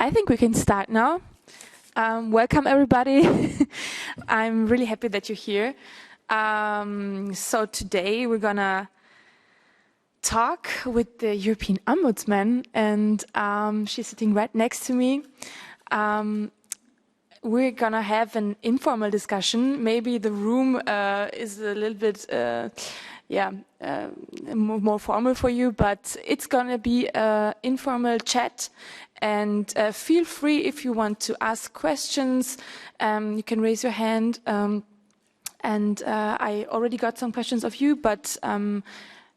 I think we can start now. Welcome, everybody. I'm really happy that you're here. So today we're going to talk with the European Ombudsman, and she's sitting right next to me. We're going to have an informal discussion. Maybe the room is a little bit more formal for you, but it's going to be an informal chat. And feel free if you want to ask questions. You can raise your hand. And I already got some questions of you, but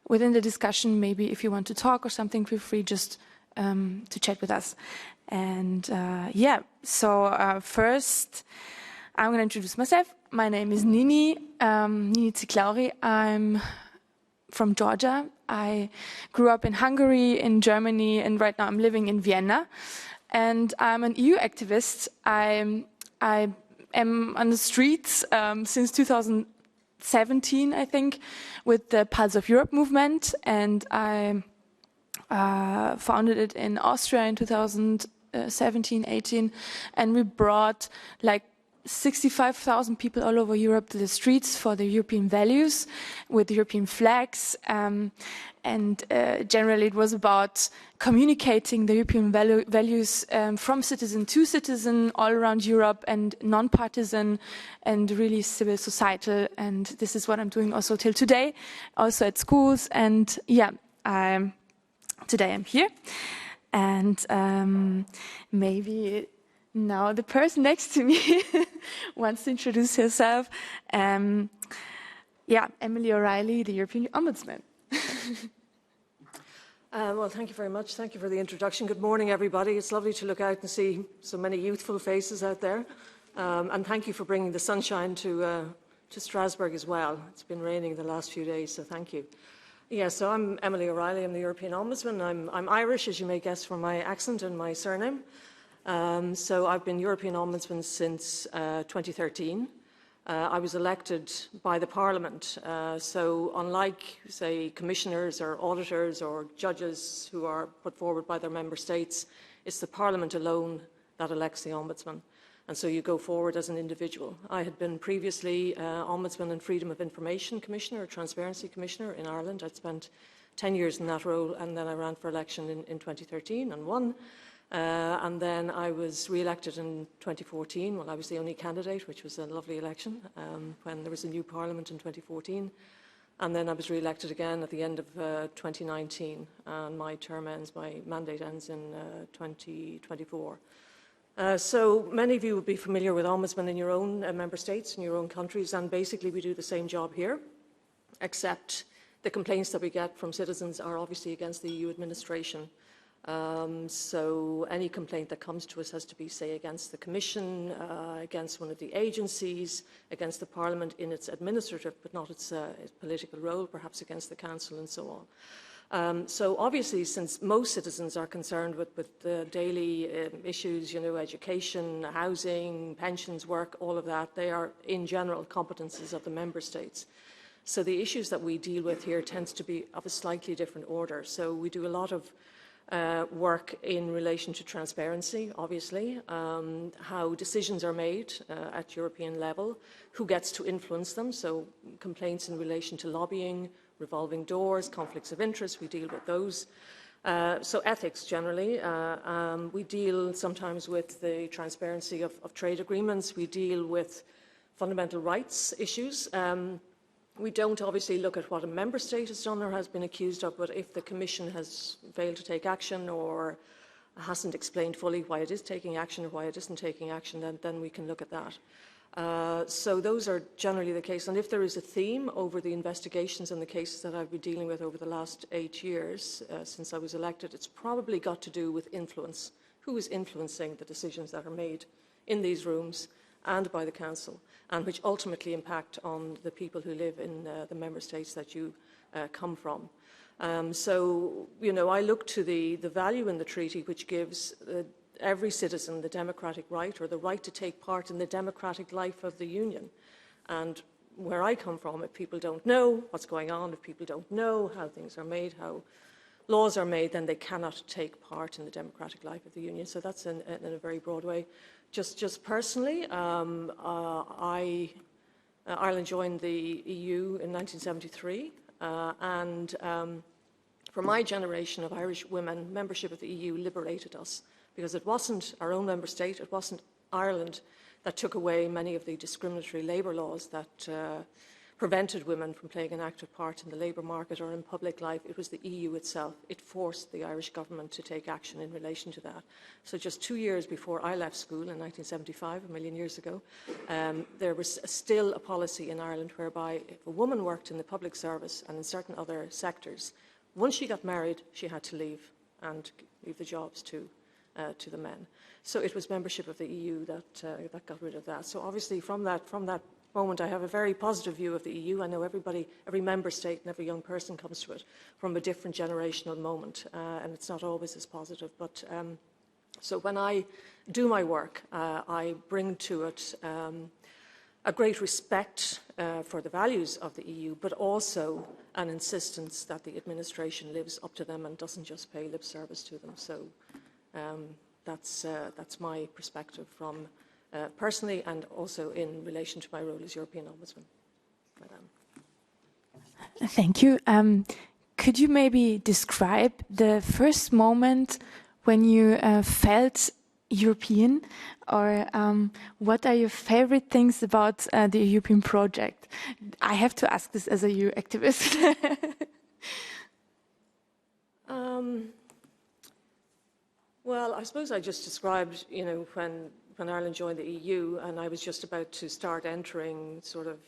within the discussion, maybe if you want to talk or something, feel free just to chat with us. And so first, I'm going to introduce myself. My name is Nini Tsiklauri. I'm from Georgia. I grew up in Hungary, in Germany, and right now I'm living in Vienna. And I'm an EU activist. I am on the streets since 2017, I think, with the Pulse of Europe movement. And I founded it in Austria in 2017, 18. And we brought like 65,000 people all over Europe to the streets for the European values with European flags. And generally it was about communicating the European values from citizen to citizen all around Europe, and non-partisan and really civil societal. And this is what I'm doing also till today, also at schools. And today I'm here. And maybe now the person next to me wants to introduce herself. Emily O'Reilly, the European Ombudsman. Well, thank you very much. Thank you for the introduction. Good morning, everybody. It's lovely to look out and see so many youthful faces out there. And thank you for bringing the sunshine to Strasbourg as well. It's been raining the last few days, so thank you. Yeah, so I'm Emily O'Reilly. I'm the European Ombudsman. I'm Irish, as you may guess from my accent and my surname. So I've been European Ombudsman since 2013. I was elected by the Parliament. So unlike, say, commissioners or auditors or judges who are put forward by their member states, it's the Parliament alone that elects the Ombudsman. And so you go forward as an individual. I had been previously Ombudsman and Freedom of Information Commissioner, or Transparency Commissioner in Ireland. I'd spent 10 years in that role, and then I ran for election in 2013 and won. And then I was re-elected in 2014. Well, I was the only candidate, which was a lovely election when there was a new parliament in 2014. And then I was re-elected again at the end of 2019. And my mandate ends in 2024. So many of you will be familiar with Ombudsman in your own member states, in your own countries. And basically, we do the same job here, except the complaints that we get from citizens are obviously against the EU administration. So any complaint that comes to us has to be, say, against the Commission, against one of the agencies, against the Parliament in its administrative, but not its political role, perhaps against the Council and so on. So obviously, since most citizens are concerned with the daily issues, education, housing, pensions, work, all of that, they are, in general, competences of the member states. So the issues that we deal with here tends to be of a slightly different order. So we do a lot of work in relation to transparency, obviously, how decisions are made at European level, who gets to influence them, so complaints in relation to lobbying, revolving doors, conflicts of interest, we deal with those. So ethics generally, we deal sometimes with the transparency of trade agreements, we deal with fundamental rights issues. We don't obviously look at what a member state has done or has been accused of, but if the Commission has failed to take action or hasn't explained fully why it is taking action or why it isn't taking action, then we can look at that. So those are generally the case. And if there is a theme over the investigations and the cases that I've been dealing with over the last 8 years since I was elected, it's probably got to do with influence. Who is influencing the decisions that are made in these rooms and by the Council, and which ultimately impact on the people who live in the member states that you come from. So, I look to the value in the treaty which gives every citizen the democratic right, or the right to take part in the democratic life of the Union. And where I come from, if people don't know what's going on, if people don't know how things are made, how laws are made, then they cannot take part in the democratic life of the Union. So that's in a very broad way. Just personally, Ireland joined the EU in 1973, and for my generation of Irish women, membership of the EU liberated us, because it wasn't our own member state, it wasn't Ireland that took away many of the discriminatory labour laws that prevented women from playing an active part in the labour market or in public life. It was the EU itself. It forced the Irish government to take action in relation to that. So just 2 years before I left school in 1975, a million years ago, there was still a policy in Ireland whereby if a woman worked in the public service and in certain other sectors, once she got married, she had to leave and leave the jobs to the men. So it was membership of the EU that got rid of that. So obviously from that moment, I have a very positive view of the EU. I know every member state and every young person comes to it from a different generational moment, and it's not always as positive. But so when I do my work, I bring to it a great respect for the values of the EU, but also an insistence that the administration lives up to them and doesn't just pay lip service to them. So that's my perspective from personally, and also in relation to my role as European Ombudsman. Thank you. Could you maybe describe the first moment when you felt European, or what are your favorite things about the European project? I have to ask this as a EU activist. Well, I suppose I just described, when Ireland joined the EU and I was just about to start entering sort of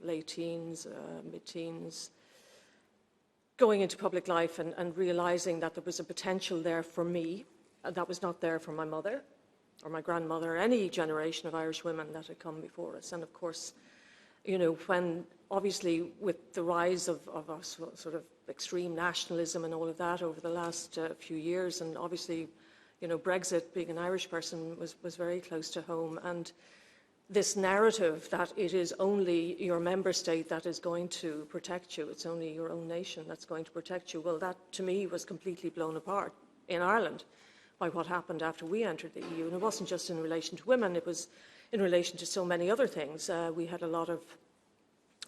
late teens, mid-teens, going into public life and realising that there was a potential there for me that was not there for my mother or my grandmother or any generation of Irish women that had come before us. And of course, when obviously with the rise of a sort of extreme nationalism and all of that over the last few years, and obviously Brexit, being an Irish person, was very close to home. And this narrative that it is only your member state that is going to protect you, it's only your own nation that's going to protect you, well, that to me was completely blown apart in Ireland by what happened after we entered the EU. And it wasn't just in relation to women, it was in relation to so many other things. We had a lot of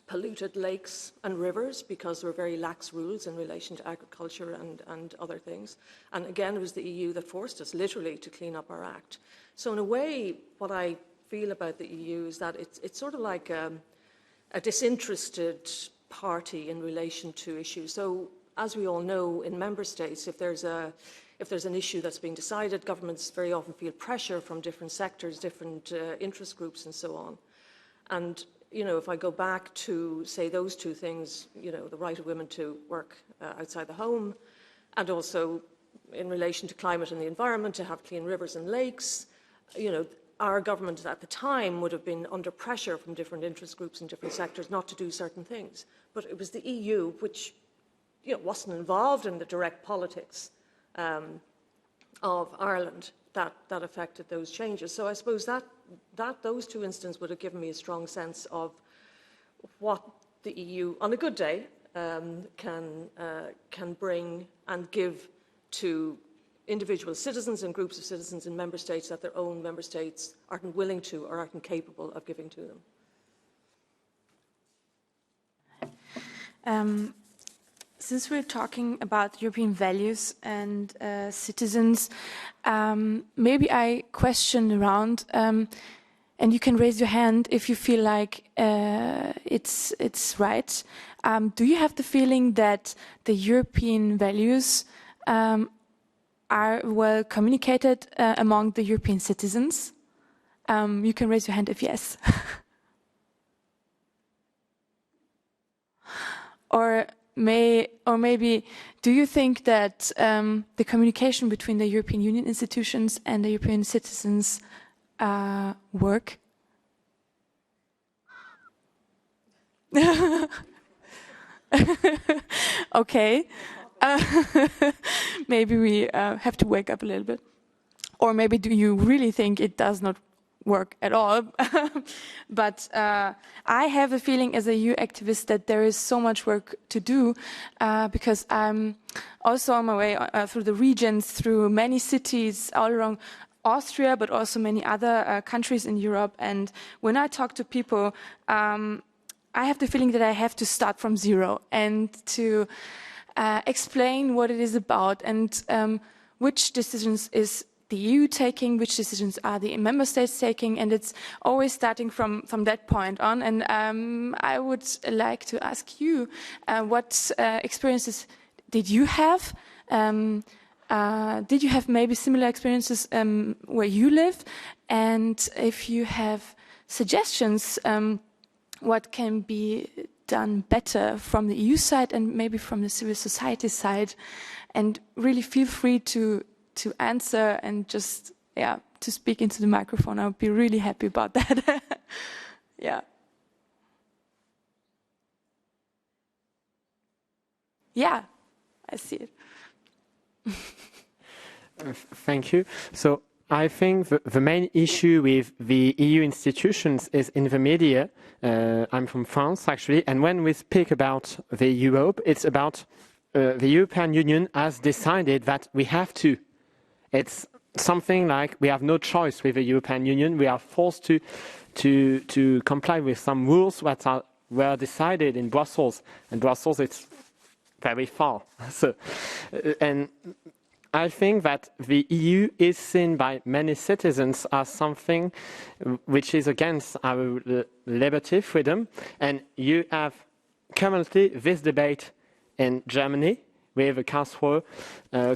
polluted lakes and rivers because there were very lax rules in relation to agriculture and other things. And again, it was the EU that forced us literally to clean up our act. So in a way, what I feel about the EU is that it's sort of like a disinterested party in relation to issues. So as we all know, in member states, if there's an issue that's being decided, governments very often feel pressure from different sectors, different interest groups and so on. And if I go back to, say, those two things, the right of women to work outside the home, and also in relation to climate and the environment, to have clean rivers and lakes, our government at the time would have been under pressure from different interest groups and different sectors not to do certain things. But it was the EU which, wasn't involved in the direct politics of Ireland that affected those changes. So I suppose that those two instances would have given me a strong sense of what the EU, on a good day, can bring and give to individual citizens and groups of citizens in member states that their own member states aren't willing to or aren't capable of giving to them. Since we're talking about European values and citizens, maybe I question around, and you can raise your hand if you feel like it's right. Do you have the feeling that the European values are well communicated among the European citizens? You can raise your hand if yes. Or maybe, do you think that the communication between the European Union institutions and the European citizens work? Okay. Maybe we have to wake up a little bit. Or maybe do you really think it does not work at all. But I have a feeling as a EU activist that there is so much work to do because I'm also on my way through the regions, through many cities all around Austria, but also many other countries in Europe. And when I talk to people, I have the feeling that I have to start from zero and to explain what it is about and which decisions is the EU taking, which decisions are the member states taking, and it's always starting from that point on. And I would like to ask you, what experiences did you have? Did you have maybe similar experiences where you live? And if you have suggestions, what can be done better from the EU side and maybe from the civil society side? And really feel free to answer and just, to speak into the microphone. I would be really happy about that. Yeah. Yeah, I see it. Thank you. So I think the main issue with the EU institutions is in the media. I'm from France, actually, and when we speak about the Europe, it's about the European Union has decided that we have to. It's something like we have no choice with the European Union. We are forced to comply with some rules that were decided in Brussels, and Brussels it's very far. So, and I think that the EU is seen by many citizens as something which is against our liberty, freedom, and you have currently this debate in Germany with a Karlsruhe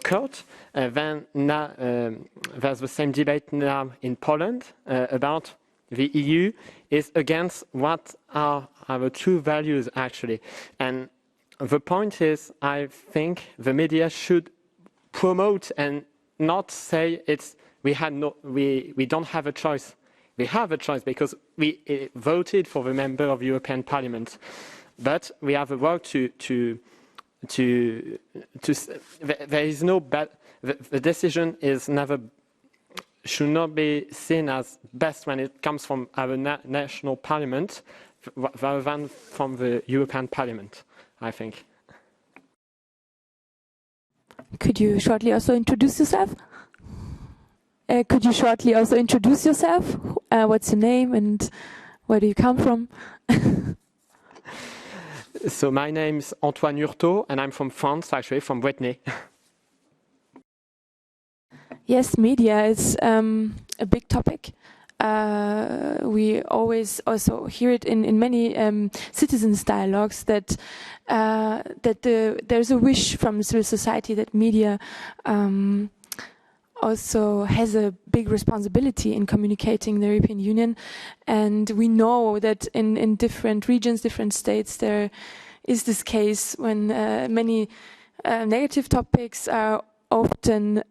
court. Then now, there's the same debate now in Poland about the EU is against what are our true values actually. And the point is, I think the media should promote and not say we don't have a choice. We have a choice because we voted for the member of European Parliament, but we have a work there is no bad. The decision is never should not be seen as best when it comes from our national parliament rather than from the European Parliament, I think. Could you shortly also introduce yourself? What's your name and where do you come from? So my name's Antoine Hurtaud and I'm from France, actually, from Brittany. Yes, media is a big topic. We always also hear it in many citizens' dialogues that there's a wish from civil society that media also has a big responsibility in communicating the European Union. And we know that in different regions, different states, there is this case when many negative topics are often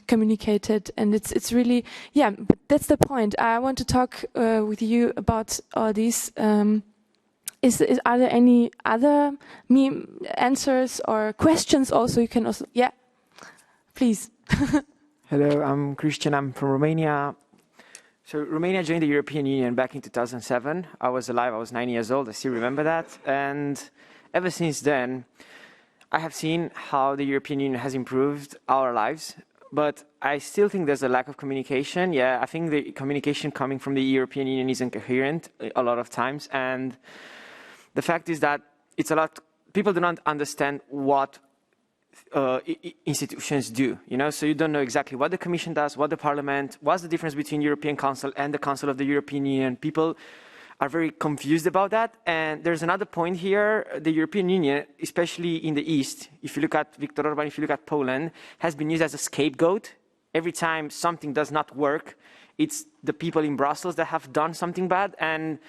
communicated, and it's really, but that's the point. I want to talk with you about all these. Are there any other answers or questions also? You can also, please. Hello, I'm Christian, I'm from Romania. So Romania joined the European Union back in 2007. I was alive, I was 9 years old, I still remember that. And ever since then, I have seen how the European Union has improved our lives, but I still think there's a lack of communication. I think the communication coming from the European Union is incoherent a lot of times. And the fact is that people do not understand what institutions do, so you don't know exactly what the Commission does, what the Parliament, what's the difference between European Council and the Council of the European Union. People are very confused about that. And there's another point here. The European Union, especially in the East, if you look at Viktor Orban, if you look at Poland, has been used as a scapegoat. Every time something does not work, it's the people in Brussels that have done something bad. And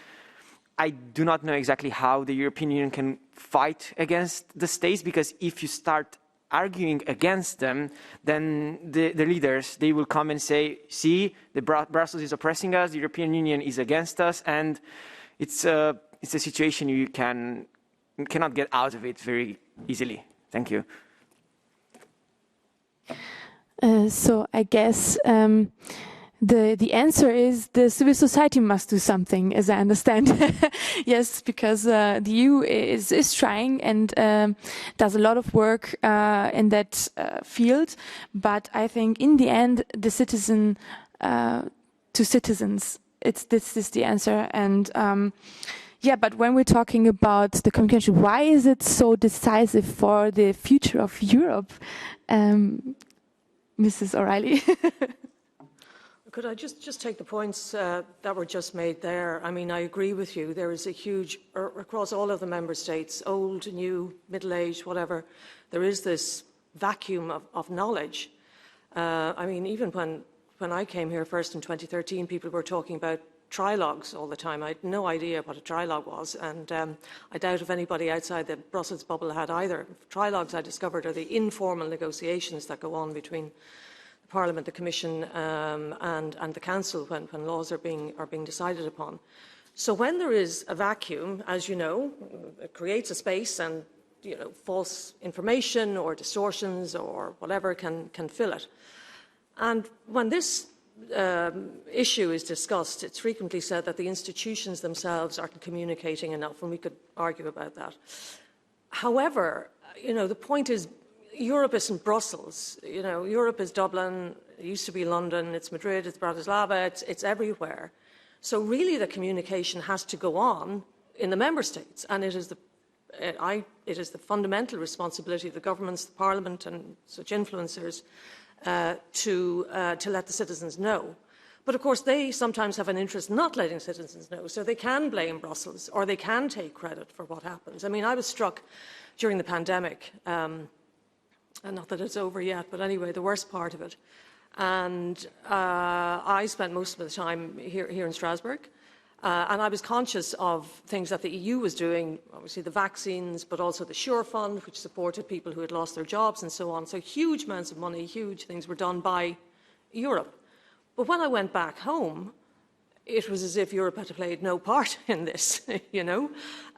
I do not know exactly how the European Union can fight against the states, because if you start arguing against them, then the leaders, they will come and say, see, Brussels is oppressing us, the European Union is against us, and it's a situation you cannot get out of it very easily. Thank you. So I guess The answer is the civil society must do something, as I understand. Yes, because the EU is trying and does a lot of work in that field. But I think in the end, the citizen to citizens, this is the answer. And yeah, but when we're talking about the communication, why is it so decisive for the future of Europe, Mrs. O'Reilly? Could I just take the points that were just made there? I mean, I agree with you. There is a huge, across all of the member states, old, new, middle-aged, whatever, there is this vacuum of knowledge. I mean, even when I came here first in 2013, people were talking about trilogues all the time. I had no idea what a trilogue was, and I doubt if anybody outside the Brussels bubble had either. Trilogues, I discovered, are the informal negotiations that go on between Parliament, the Commission and the Council when laws are being decided upon. So when there is a vacuum, as you know, it creates a space, and false information or distortions or whatever can fill it. And when this issue is discussed, it's frequently said that the institutions themselves aren't communicating enough, and we could argue about that. However, the point is, Europe isn't Brussels. Europe is Dublin. It used to be London. It's Madrid. It's Bratislava. It's everywhere. So really, the communication has to go on in the member states, and it is the fundamental responsibility of the governments, the Parliament, and such influencers to let the citizens know. But of course, they sometimes have an interest in not letting citizens know, so they can blame Brussels or they can take credit for what happens. I mean, I was struck during the pandemic. And not that it's over yet, but anyway, the worst part of it. And I spent most of the time here in Strasbourg, and I was conscious of things that the EU was doing, obviously the vaccines, but also the Sure Fund, which supported people who had lost their jobs and so on. So huge amounts of money, huge things were done by Europe. But when I went back home, it was as if Europe had played no part in this,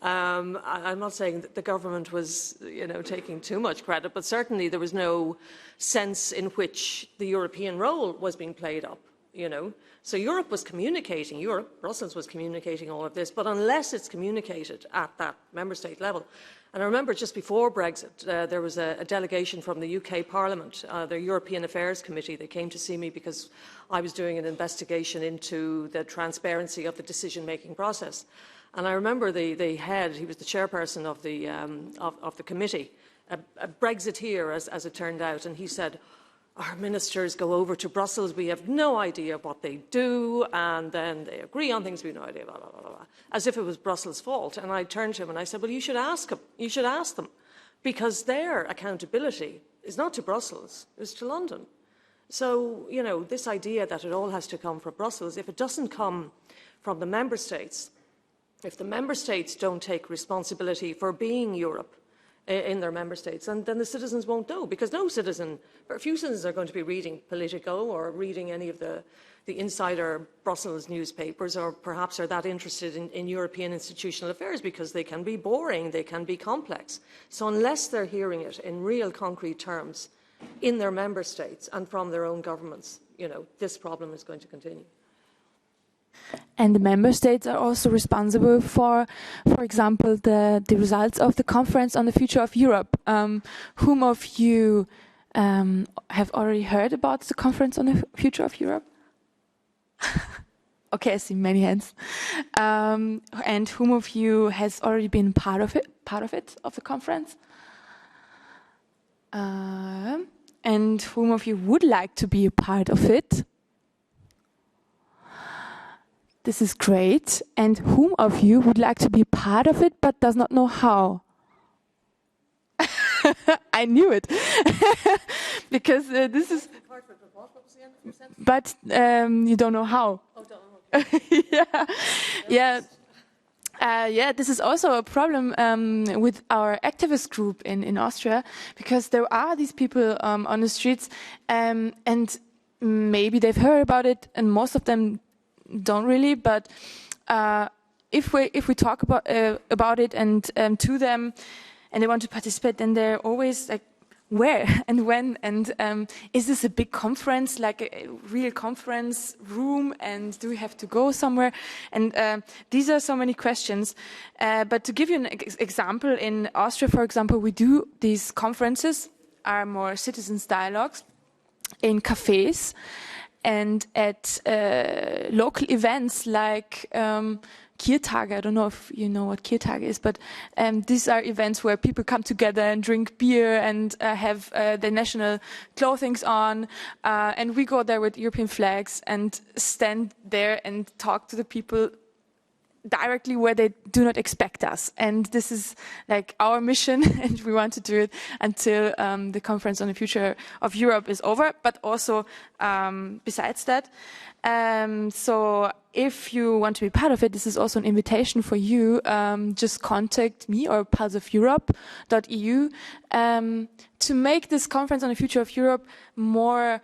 I'm not saying that the government was, taking too much credit, but certainly there was no sense in which the European role was being played up, So Europe was communicating, Brussels was communicating all of this, but unless it's communicated at that member state level. And I remember just before Brexit, there was a delegation from the UK Parliament, the European Affairs Committee. They came to see me because I was doing an investigation into the transparency of the decision-making process. And I remember the head, he was the chairperson of the committee, a Brexiteer, as it turned out, and he said, our ministers go over to Brussels, we have no idea what they do, and then they agree on things, we have no idea, blah, blah, blah, blah, as if it was Brussels' fault. And I turned to him and I said, well, you should ask them, because their accountability is not to Brussels, it's to London. So, this idea that it all has to come from Brussels, if it doesn't come from the member states, if the member states don't take responsibility for being Europe, in their member states, and then the citizens won't know, because very few citizens are going to be reading Politico or reading any of the insider Brussels newspapers, or perhaps are that interested in European institutional affairs, because they can be boring, they can be complex. So unless they're hearing it in real concrete terms in their member states and from their own governments, this problem is going to continue. And the member states are also responsible for example, the results of the conference on the future of Europe. Whom of you have already heard about the conference on the future of Europe? Okay, I see many hands. And whom of you has already been part of the conference? And whom of you would like to be a part of it? This is great. And whom of you would like to be part of it but does not know how? I knew it. Because this is... But you don't know how. Oh, don't know. Yeah, this is also a problem with our activist group in Austria, because there are these people on the streets, and maybe they've heard about it, and most of them don't really. But if we talk about it and to them, and they want to participate, then they're always like, where and when, and is this a big conference, like a real conference room, and do we have to go somewhere? And these are so many questions. But to give you an example, in Austria, for example, we do these conferences, are more citizens' dialogues, in cafes and at local events like Kiertage. I don't know if you know what Kiertage is, but these are events where people come together and drink beer and have their national clothings on, and we go there with European flags and stand there and talk to the people directly where they do not expect us. And this is like our mission, and we want to do it until the conference on the future of Europe is over, but also besides that. So if you want to be part of it, this is also an invitation for you. Just contact me or pulseofeurope.eu to make this conference on the future of Europe more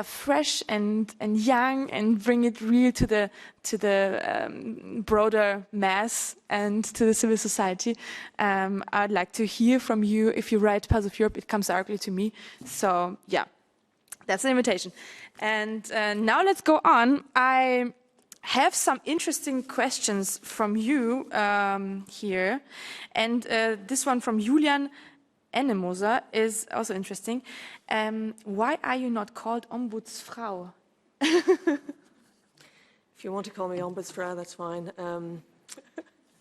fresh and young, and bring it real to the broader mass and to the civil society. I'd like to hear from you. If you write Pulse of Europe, it comes directly to me. So yeah, that's an invitation. And now let's go on. I have some interesting questions from you here, and this one from Julian Ennemoser is also interesting. Why are you not called Ombudsfrau? If you want to call me Ombudsfrau, that's fine.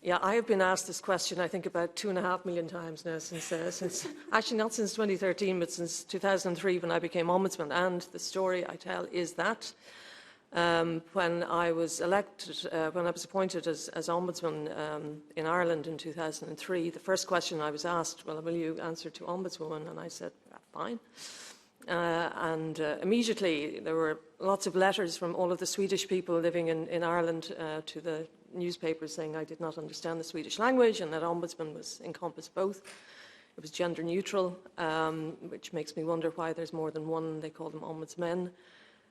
Yeah, I have been asked this question, I think, about 2.5 million times now since actually not since 2013, but since 2003 when I became Ombudsman. And the story I tell is that when I was elected, when I was appointed as Ombudsman in Ireland in 2003, the first question I was asked, well, will you answer to Ombudswoman? And I said, fine. And immediately there were lots of letters from all of the Swedish people living in Ireland to the newspapers saying I did not understand the Swedish language and that Ombudsman encompassed both. It was gender neutral, which makes me wonder why there's more than one. They call them ombudsmen.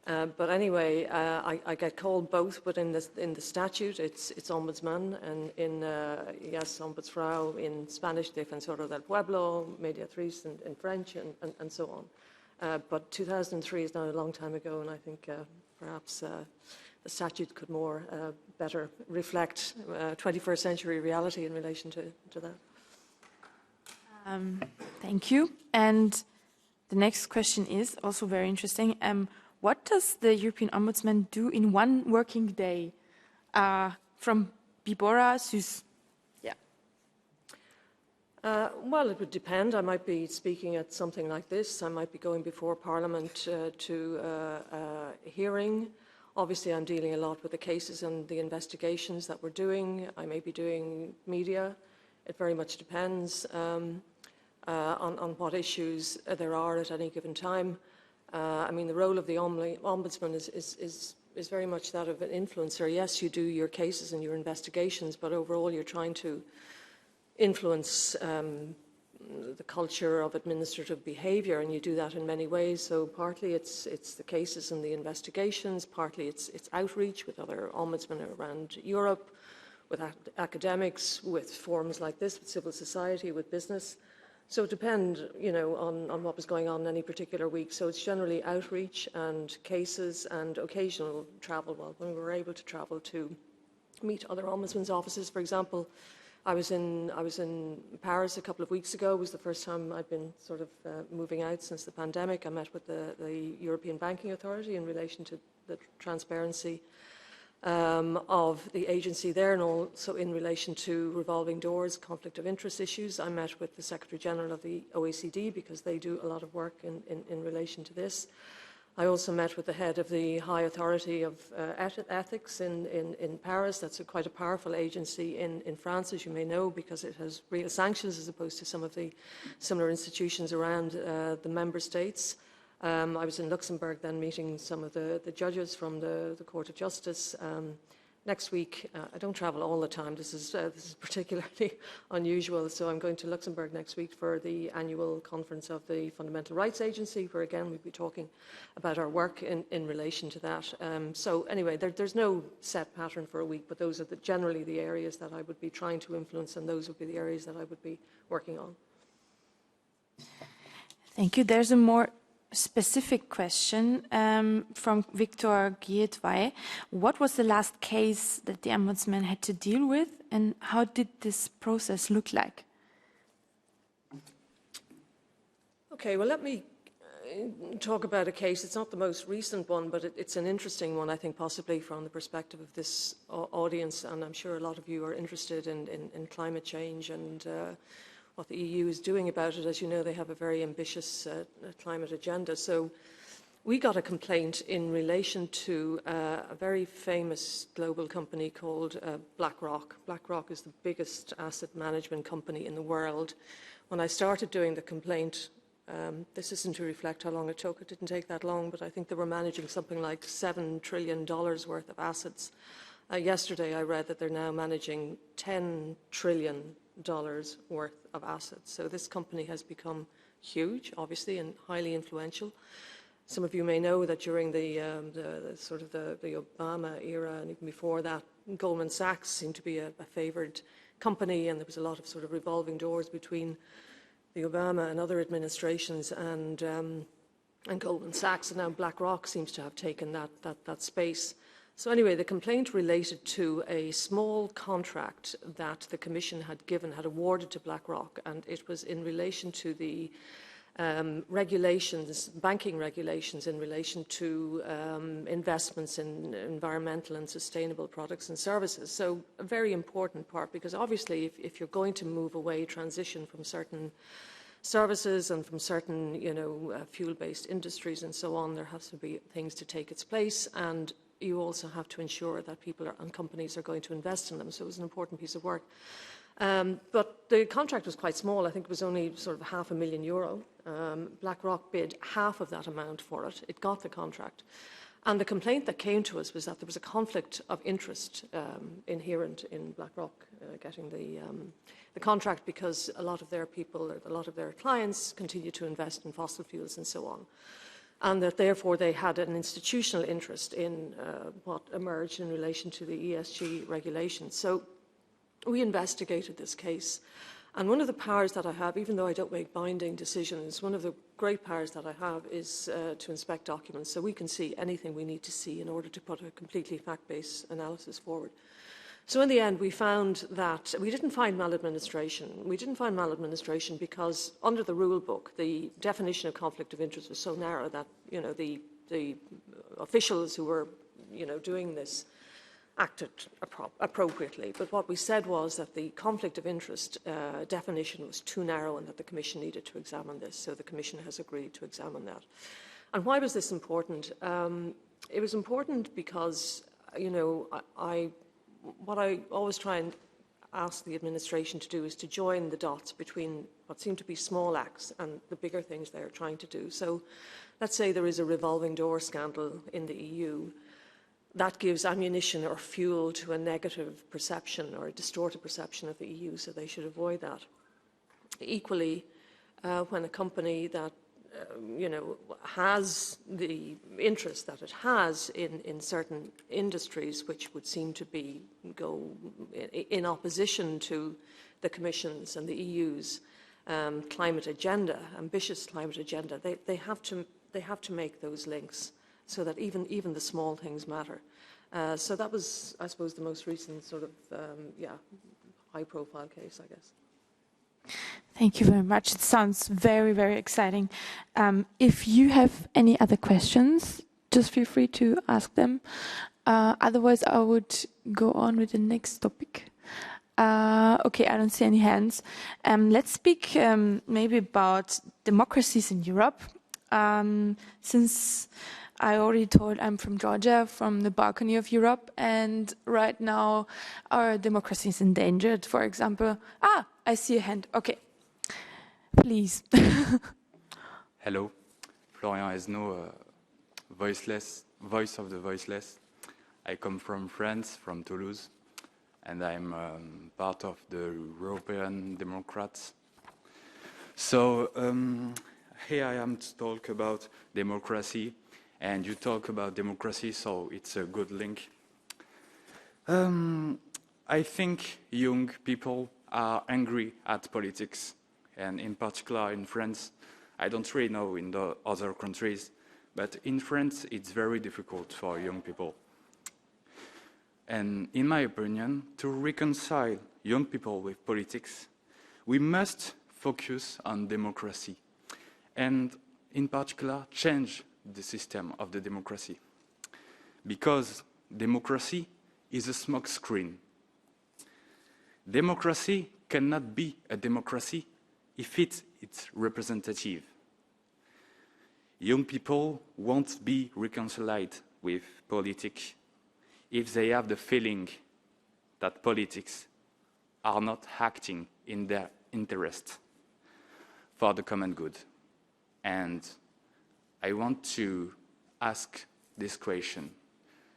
But anyway, I get called both, but in the statute it's ombudsman, and in ombudsfrau in Spanish, defensora del pueblo, mediatriz in French, and so on. But 2003 is now a long time ago, and I think perhaps the statute could better reflect 21st century reality in relation to that. Thank you. And the next question is also very interesting. What does the European Ombudsman do in one working day? From Bibora, Sus. Yeah. Well, it would depend. I might be speaking at something like this. I might be going before Parliament to a hearing. Obviously, I'm dealing a lot with the cases and the investigations that we're doing. I may be doing media. It very much depends on what issues there are at any given time. I mean, the role of the Ombudsman is very much that of an influencer. Yes, you do your cases and your investigations, but overall you're trying to influence the culture of administrative behaviour, and you do that in many ways. So partly it's the cases and the investigations, partly it's outreach with other ombudsmen around Europe, with academics, with forums like this, with civil society, with business. So it depends, on what was going on any particular week. So it's generally outreach and cases and occasional travel. Well, when we were able to travel to meet other ombudsmen's offices, for example, I was in Paris a couple of weeks ago. It was the first time I'd been sort of moving out since the pandemic. I met with the European Banking Authority in relation to the transparency of the agency there, and also in relation to revolving doors, conflict of interest issues. I met with the Secretary General of the OECD because they do a lot of work in relation to this. I also met with the head of the High Authority of Ethics in Paris. That's quite a powerful agency in France, as you may know, because it has real sanctions as opposed to some of the similar institutions around the member states. I was in Luxembourg then meeting some of the judges from the Court of Justice. Next week, I don't travel all the time. This is particularly unusual. So I'm going to Luxembourg next week for the annual conference of the Fundamental Rights Agency, where again we'll be talking about our work in relation to that. So anyway, there's no set pattern for a week, but those are generally the areas that I would be trying to influence, and those would be the areas that I would be working on. Thank you. There's a more specific question from Victor Gietwey. What was the last case that the Ombudsman had to deal with, and how did this process look like? Okay, well, let me talk about a case. It's not the most recent one, but it's an interesting one, I think, possibly from the perspective of this audience, and I'm sure a lot of you are interested in climate change and what the EU is doing about it. As you know, they have a very ambitious climate agenda. So we got a complaint in relation to a very famous global company called BlackRock. BlackRock is the biggest asset management company in the world. When I started doing the complaint, this isn't to reflect how long it took. It didn't take that long, but I think they were managing something like $7 trillion worth of assets. Yesterday, I read that they're now managing $10 trillion worth of assets. So this company has become huge, obviously, and highly influential. Some of you may know that during the Obama era and even before that, Goldman Sachs seemed to be a favoured company, and there was a lot of sort of revolving doors between the Obama and other administrations and Goldman Sachs, and now BlackRock seems to have taken that space. So anyway, the complaint related to a small contract that the Commission had awarded to BlackRock, and it was in relation to the regulations, banking regulations in relation to investments in environmental and sustainable products and services. So a very important part, because obviously if you're going to move away, transition from certain services and from certain, fuel-based industries and so on, there has to be things to take its place, and you also have to ensure that people and companies are going to invest in them. So it was an important piece of work. But the contract was quite small. I think it was only sort of €500,000. BlackRock bid half of that amount for it. It got the contract. And the complaint that came to us was that there was a conflict of interest inherent in BlackRock getting the contract, because a lot of their people, a lot of their clients continue to invest in fossil fuels and so on. And that therefore they had an institutional interest in what emerged in relation to the ESG regulations. So we investigated this case, and one of the powers that I have, even though I don't make binding decisions, one of the great powers that I have is to inspect documents, so we can see anything we need to see in order to put a completely fact-based analysis forward. So in the end, we found that we didn't find maladministration. We didn't find maladministration because under the rule book, the definition of conflict of interest was so narrow that, the officials who were, doing this acted appropriately. But what we said was that the conflict of interest definition was too narrow and that the Commission needed to examine this. So the Commission has agreed to examine that. And why was this important? It was important because, what I always try and ask the administration to do is to join the dots between what seem to be small acts and the bigger things they're trying to do. So let's say there is a revolving door scandal in the EU. That gives ammunition or fuel to a negative perception or a distorted perception of the EU, so they should avoid that. Equally, when a company that has the interest that it has in certain industries which would seem to go in opposition to the Commission's and the EU's climate agenda, ambitious climate agenda, they have to make those links so that even the small things matter. So that was, I suppose, the most recent sort of high-profile case, I guess. Thank you very much. It sounds very, very exciting. If you have any other questions, just feel free to ask them. Otherwise, I would go on with the next topic. Okay, I don't see any hands. Let's speak maybe about democracies in Europe. Since I already told I'm from Georgia, from the Balkany of Europe, and right now our democracy is endangered. For example, I see a hand. Okay, please. Hello, Florian Esnault, voice of the voiceless. I come from France, from Toulouse, and I'm part of the European Democrats. So here I am to talk about democracy, and you talk about democracy, so it's a good link. I think young people are angry at politics, and in particular in France, I don't really know in the other countries, but in France, it's very difficult for young people. And in my opinion, to reconcile young people with politics, we must focus on democracy, and in particular, change the system of the democracy. Because democracy is a smokescreen. Democracy cannot be a democracy if it's representative. Young people won't be reconciled with politics if they have the feeling that politics are not acting in their interest for the common good. And I want to ask this question.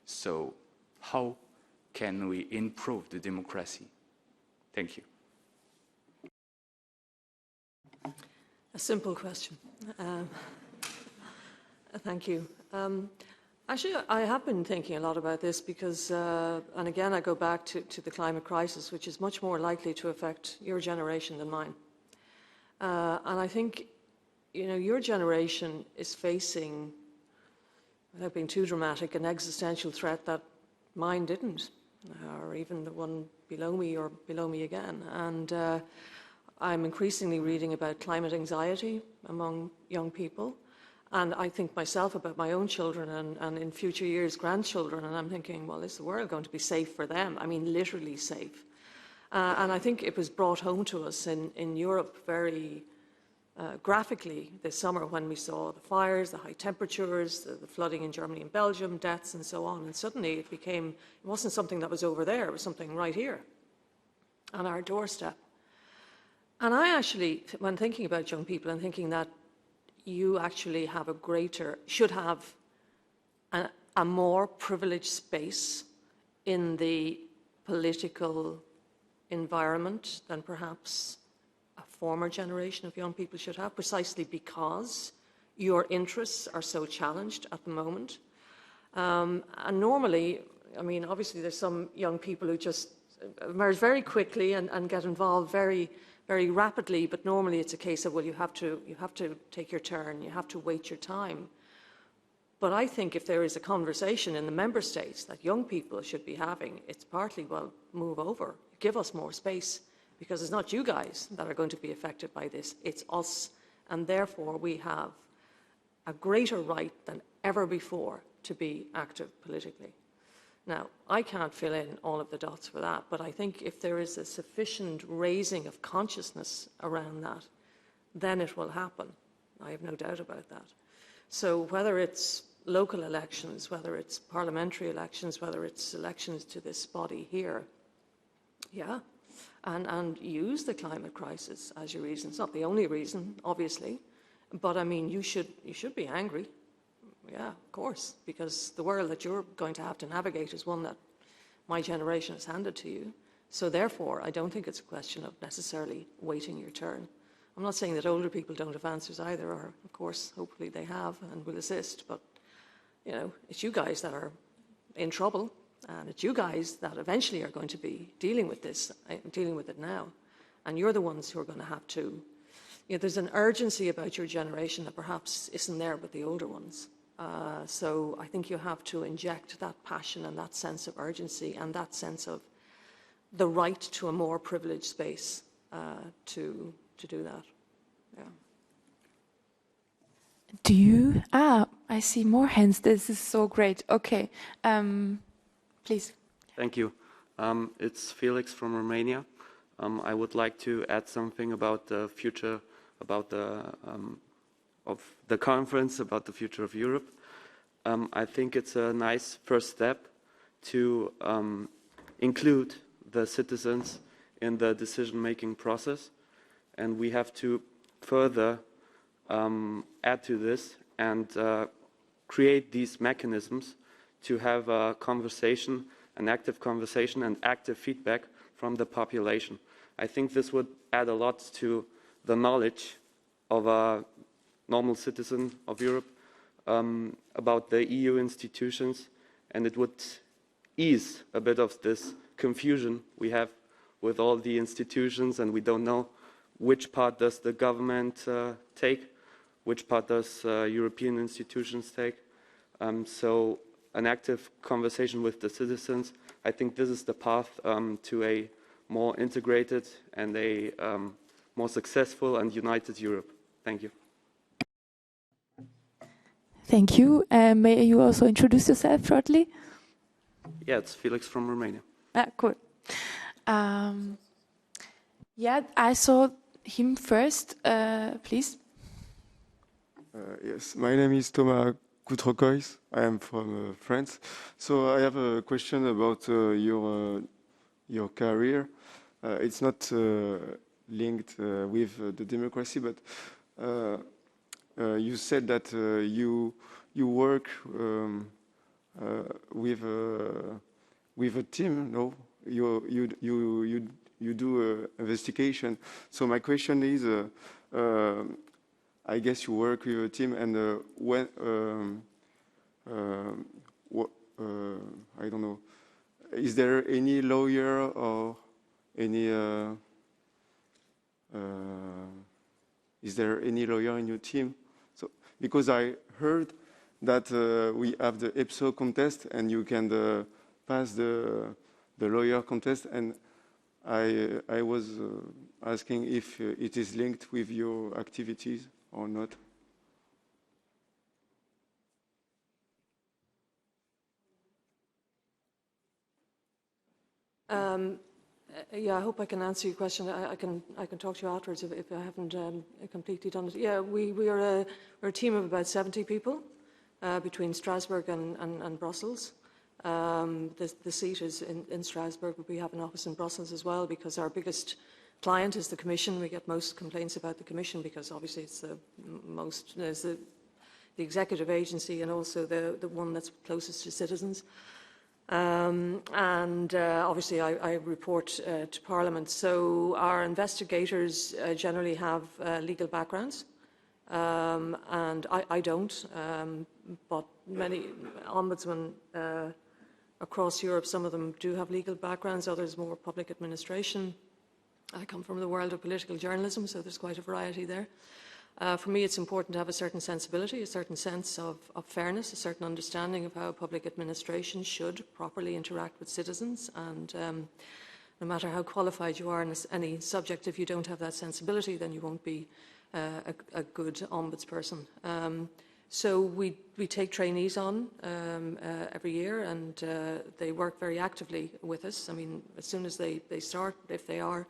So, how can we improve the democracy? Thank you. A simple question. Thank you. Actually, I have been thinking a lot about this because, and again, I go back to the climate crisis, which is much more likely to affect your generation than mine. And I think, you know, your generation is facing, without being too dramatic, an existential threat that mine didn't, or even the one below me or below me again. And I'm increasingly reading about climate anxiety among young people. And I think myself about my own children and in future years grandchildren, and I'm thinking, well, is the world going to be safe for them? I mean, literally safe. And I think it was brought home to us in Europe very graphically this summer when we saw the fires, the high temperatures, the flooding in Germany and Belgium, deaths and so on. And suddenly it wasn't something that was over there, it was something right here on our doorstep. And I actually, when thinking about young people and thinking that you actually have should have a more privileged space in the political environment than perhaps a former generation of young people should have, precisely because your interests are so challenged at the moment. And normally, I mean, obviously there's some young people who just emerge very quickly and get involved very rapidly, but normally it's a case of, well, you have to take your turn, you have to wait your time. But I think if there is a conversation in the member states that young people should be having, it's partly, well, move over, give us more space, because it's not you guys that are going to be affected by this, it's us. And therefore we have a greater right than ever before to be active politically. Now, I can't fill in all of the dots for that, but I think if there is a sufficient raising of consciousness around that, then it will happen. I have no doubt about that. So whether it's local elections, whether it's parliamentary elections, whether it's elections to this body here, yeah, and use the climate crisis as your reason. It's not the only reason, obviously, but I mean, you should be angry. Yeah, of course, because the world that you're going to have to navigate is one that my generation has handed to you. So therefore, I don't think it's a question of necessarily waiting your turn. I'm not saying that older people don't have answers either, or of course, hopefully they have and will assist, but you know, it's you guys that are in trouble, and it's you guys that eventually are going to be dealing with this, dealing with it now. And you're the ones who are going to have to, you know, there's an urgency about your generation that perhaps isn't there with the older ones. So I think you have to inject that passion and that sense of urgency and that sense of the right to a more privileged space to do that. Yeah. Do you? I see more hands. This is so great. Okay, please. Thank you. It's Felix from Romania. I would like to add something about the future, about of the conference, about the future of Europe. I think it's a nice first step to include the citizens in the decision-making process, and we have to further add to this and create these mechanisms to have a conversation, an active conversation and active feedback from the population. I think this would add a lot to the knowledge of a normal citizen of Europe about the EU institutions, and it would ease a bit of this confusion we have with all the institutions, and we don't know which part does the government take, which part does European institutions take. So an active conversation with the citizens, I think this is the path to a more integrated and a more successful and united Europe. Thank you. Thank you. May you also introduce yourself shortly? Yeah, it's Felix from Romania. Ah, cool. Yeah, I saw him first. Please. Yes, my name is Thomas Coutrocois. I am from France. So I have a question about your career. It's not linked with the democracy, but you said that you work with a team. No, you do investigation. So my question is, I guess you work with a team, and when I don't know, is there any lawyer or any is there any lawyer in your team? So because I heard that we have the EPSO contest, and you can pass the lawyer contest, and I was asking if it is linked with your activities or not. Yeah, I hope I can answer your question. I can talk to you afterwards if I haven't completely done it. Yeah, we're a team of about 70 people between Strasbourg and Brussels. The seat is in Strasbourg, but we have an office in Brussels as well, because our biggest client is the Commission. We get most complaints about the Commission because obviously it's the executive agency and also the one that's closest to citizens. Obviously I report to Parliament. So our investigators generally have legal backgrounds, and I don't, but many ombudsmen across Europe, some of them do have legal backgrounds, others more public administration. I come from the world of political journalism, so there's quite a variety there. For me, it's important to have a certain sensibility, a certain sense of fairness, a certain understanding of how public administration should properly interact with citizens. And no matter how qualified you are in any subject, if you don't have that sensibility, then you won't be a good ombudsperson. So we take trainees on every year, and they work very actively with us. I mean, as soon as they start, if they are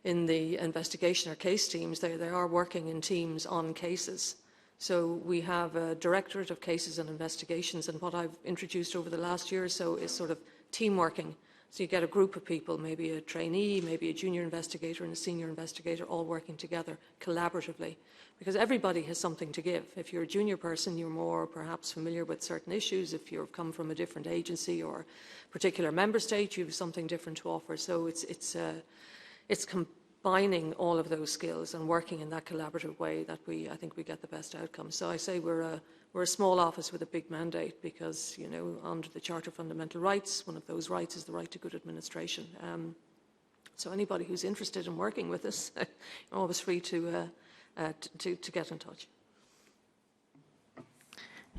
in the investigation or case teams, they are working in teams on cases. So we have a Directorate of Cases and Investigations, and what I've introduced over the last year or so is sort of team working. So you get a group of people, maybe a trainee, maybe a junior investigator and a senior investigator, all working together collaboratively, because everybody has something to give. If you're a junior person, you're more perhaps familiar with certain issues. If you've come from a different agency or particular member state, you have something different to offer. So it's combining all of those skills and working in that collaborative way that I think we get the best outcome. So I say we're a small office with a big mandate because, you know, under the Charter of Fundamental Rights, one of those rights is the right to good administration. So anybody who's interested in working with us, you're always free to get in touch.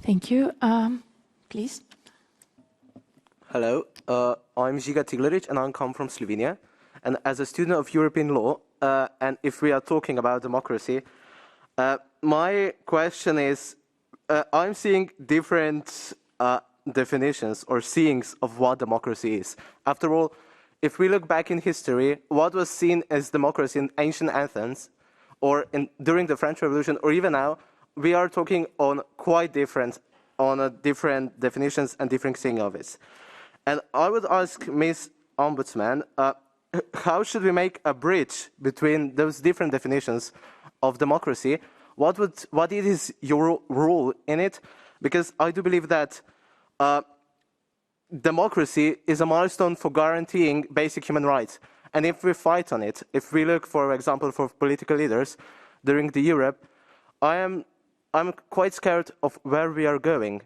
Thank you. Please. Hello, I'm Žiga Tigleric and I come from Slovenia. And as a student of European law, and if we are talking about democracy, my question is, I'm seeing different definitions or seeings of what democracy is. After all, if we look back in history, what was seen as democracy in ancient Athens, or during the French Revolution, or even now, we are talking on quite different, different definitions and different seeing of it. And I would ask Ms. Ombudsman, how should we make a bridge between those different definitions of democracy? What is your role in it? Because I do believe that democracy is a milestone for guaranteeing basic human rights. And if we fight on it, if we look, for example, for political leaders during the Europe, I'm quite scared of where we are going.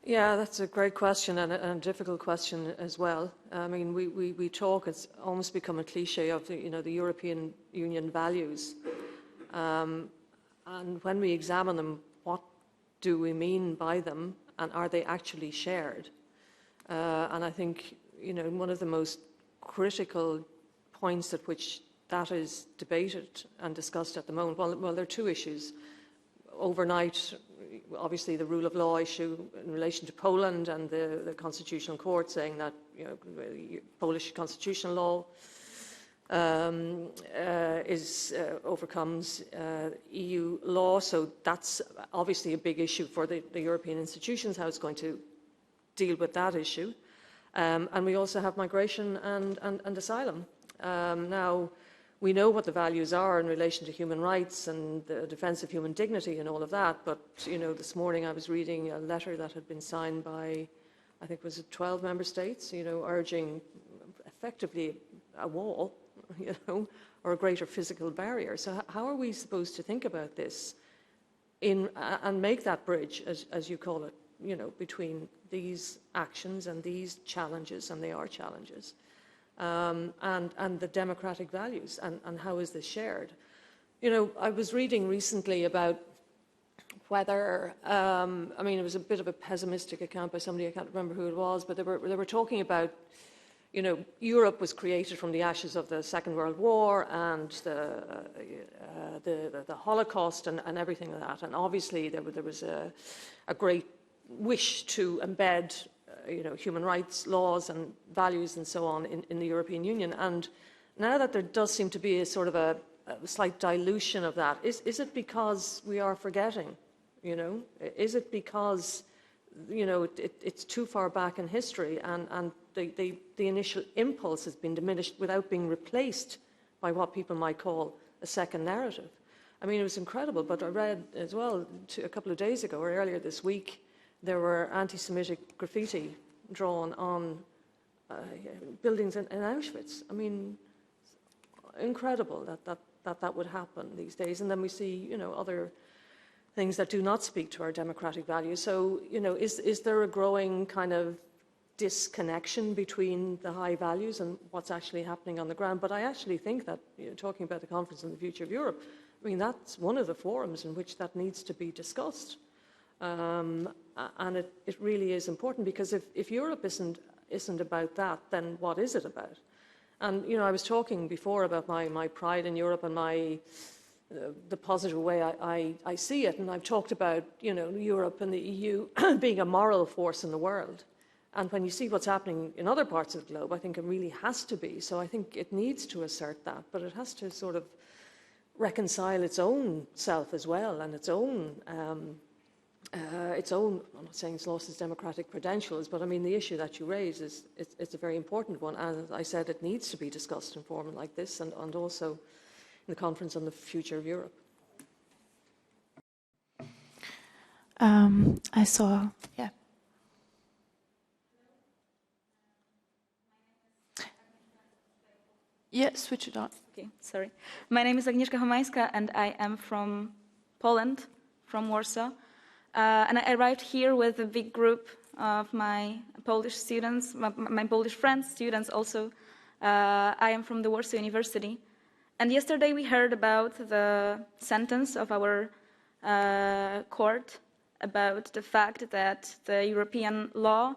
Yeah, that's a great question and a difficult question as well. I mean, we talk, it's almost become a cliche of the European Union values. And when we examine them, what do we mean by them, and are they actually shared? And I think, one of the most critical points at which that is debated and discussed at the moment, well, there are two issues. Overnight, obviously the rule of law issue in relation to Poland and the Constitutional Court saying that Polish constitutional law overcomes EU law. So that's obviously a big issue for the European institutions, how it's going to deal with that issue. And we also have migration and asylum. Now, we know what the values are in relation to human rights and the defence of human dignity and all of that, but, this morning I was reading a letter that had been signed by, I think, was it 12 member states, urging effectively a wall, or a greater physical barrier. So how are we supposed to think about this and make that bridge, as you call it, between these actions and these challenges, and they are challenges, and the democratic values, and how is this shared? I was reading recently about whether, I mean, it was a bit of a pessimistic account by somebody, I can't remember who it was, but they were talking about, Europe was created from the ashes of the Second World War and the Holocaust and everything like that. And obviously there was a great wish to embed human rights laws and values and so on in the European Union. And now that there does seem to be a sort of a slight dilution of that, is it because we are forgetting? Is it because it's too far back in history and the initial impulse has been diminished without being replaced by what people might call a second narrative? I mean, it was incredible, but I read as well a couple of days ago or earlier this week, there were anti-Semitic graffiti drawn on buildings in Auschwitz. I mean, incredible that would happen these days. And then we see, other things that do not speak to our democratic values. So, is there a growing kind of disconnection between the high values and what's actually happening on the ground? But I actually think that, talking about the Conference on the Future of Europe, I mean, that's one of the forums in which that needs to be discussed. And it really is important, because if Europe isn't about that, then what is it about? And, I was talking before about my pride in Europe and the positive way I see it. And I've talked about, Europe and the EU being a moral force in the world. And when you see what's happening in other parts of the globe, I think it really has to be. So I think it needs to assert that, but it has to sort of reconcile its own self as well, and its own, I'm not saying it's lost its democratic credentials, but I mean, the issue that you raise it's a very important one. And as I said, it needs to be discussed in a forum like this, and also in the Conference on the Future of Europe. I saw, yeah. Yeah, switch it on. Okay, sorry. My name is Agnieszka Homańska, and I am from Poland, from Warsaw. And I arrived here with a big group of my Polish students, my Polish friends, students also. I am from the Warsaw University. And yesterday we heard about the sentence of our court about the fact that the European law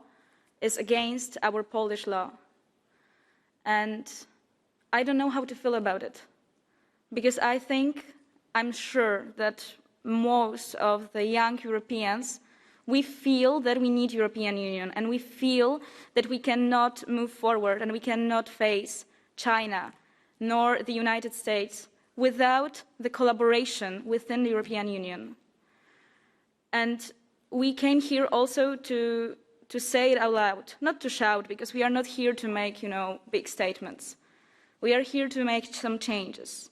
is against our Polish law. And I don't know how to feel about it, because I'm sure that most of the young Europeans, we feel that we need European Union, and we feel that we cannot move forward and we cannot face China nor the United States without the collaboration within the European Union. And we came here also to say it out loud, not to shout, because we are not here to make, big statements. We are here to make some changes.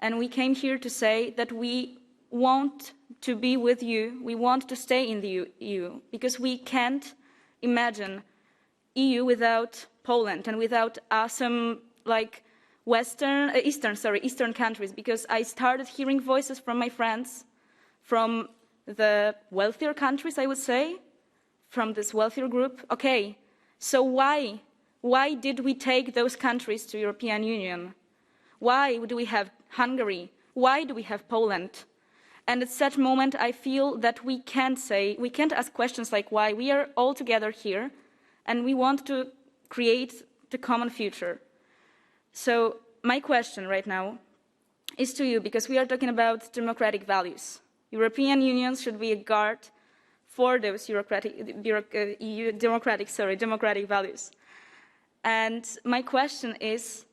And we came here to say that we want to be with you, we want to stay in the EU, because we can't imagine EU without Poland and without some Eastern countries, because I started hearing voices from my friends from the wealthier countries, I would say, from this wealthier group, okay, so why did we take those countries to European Union? Why do we have Hungary? Why do we have Poland? And at such moment, I feel that we can't ask questions like why. We are all together here, and we want to create the common future. So my question right now is to you, because we are talking about democratic values. European Union should be a guard for those democratic values. And my question is,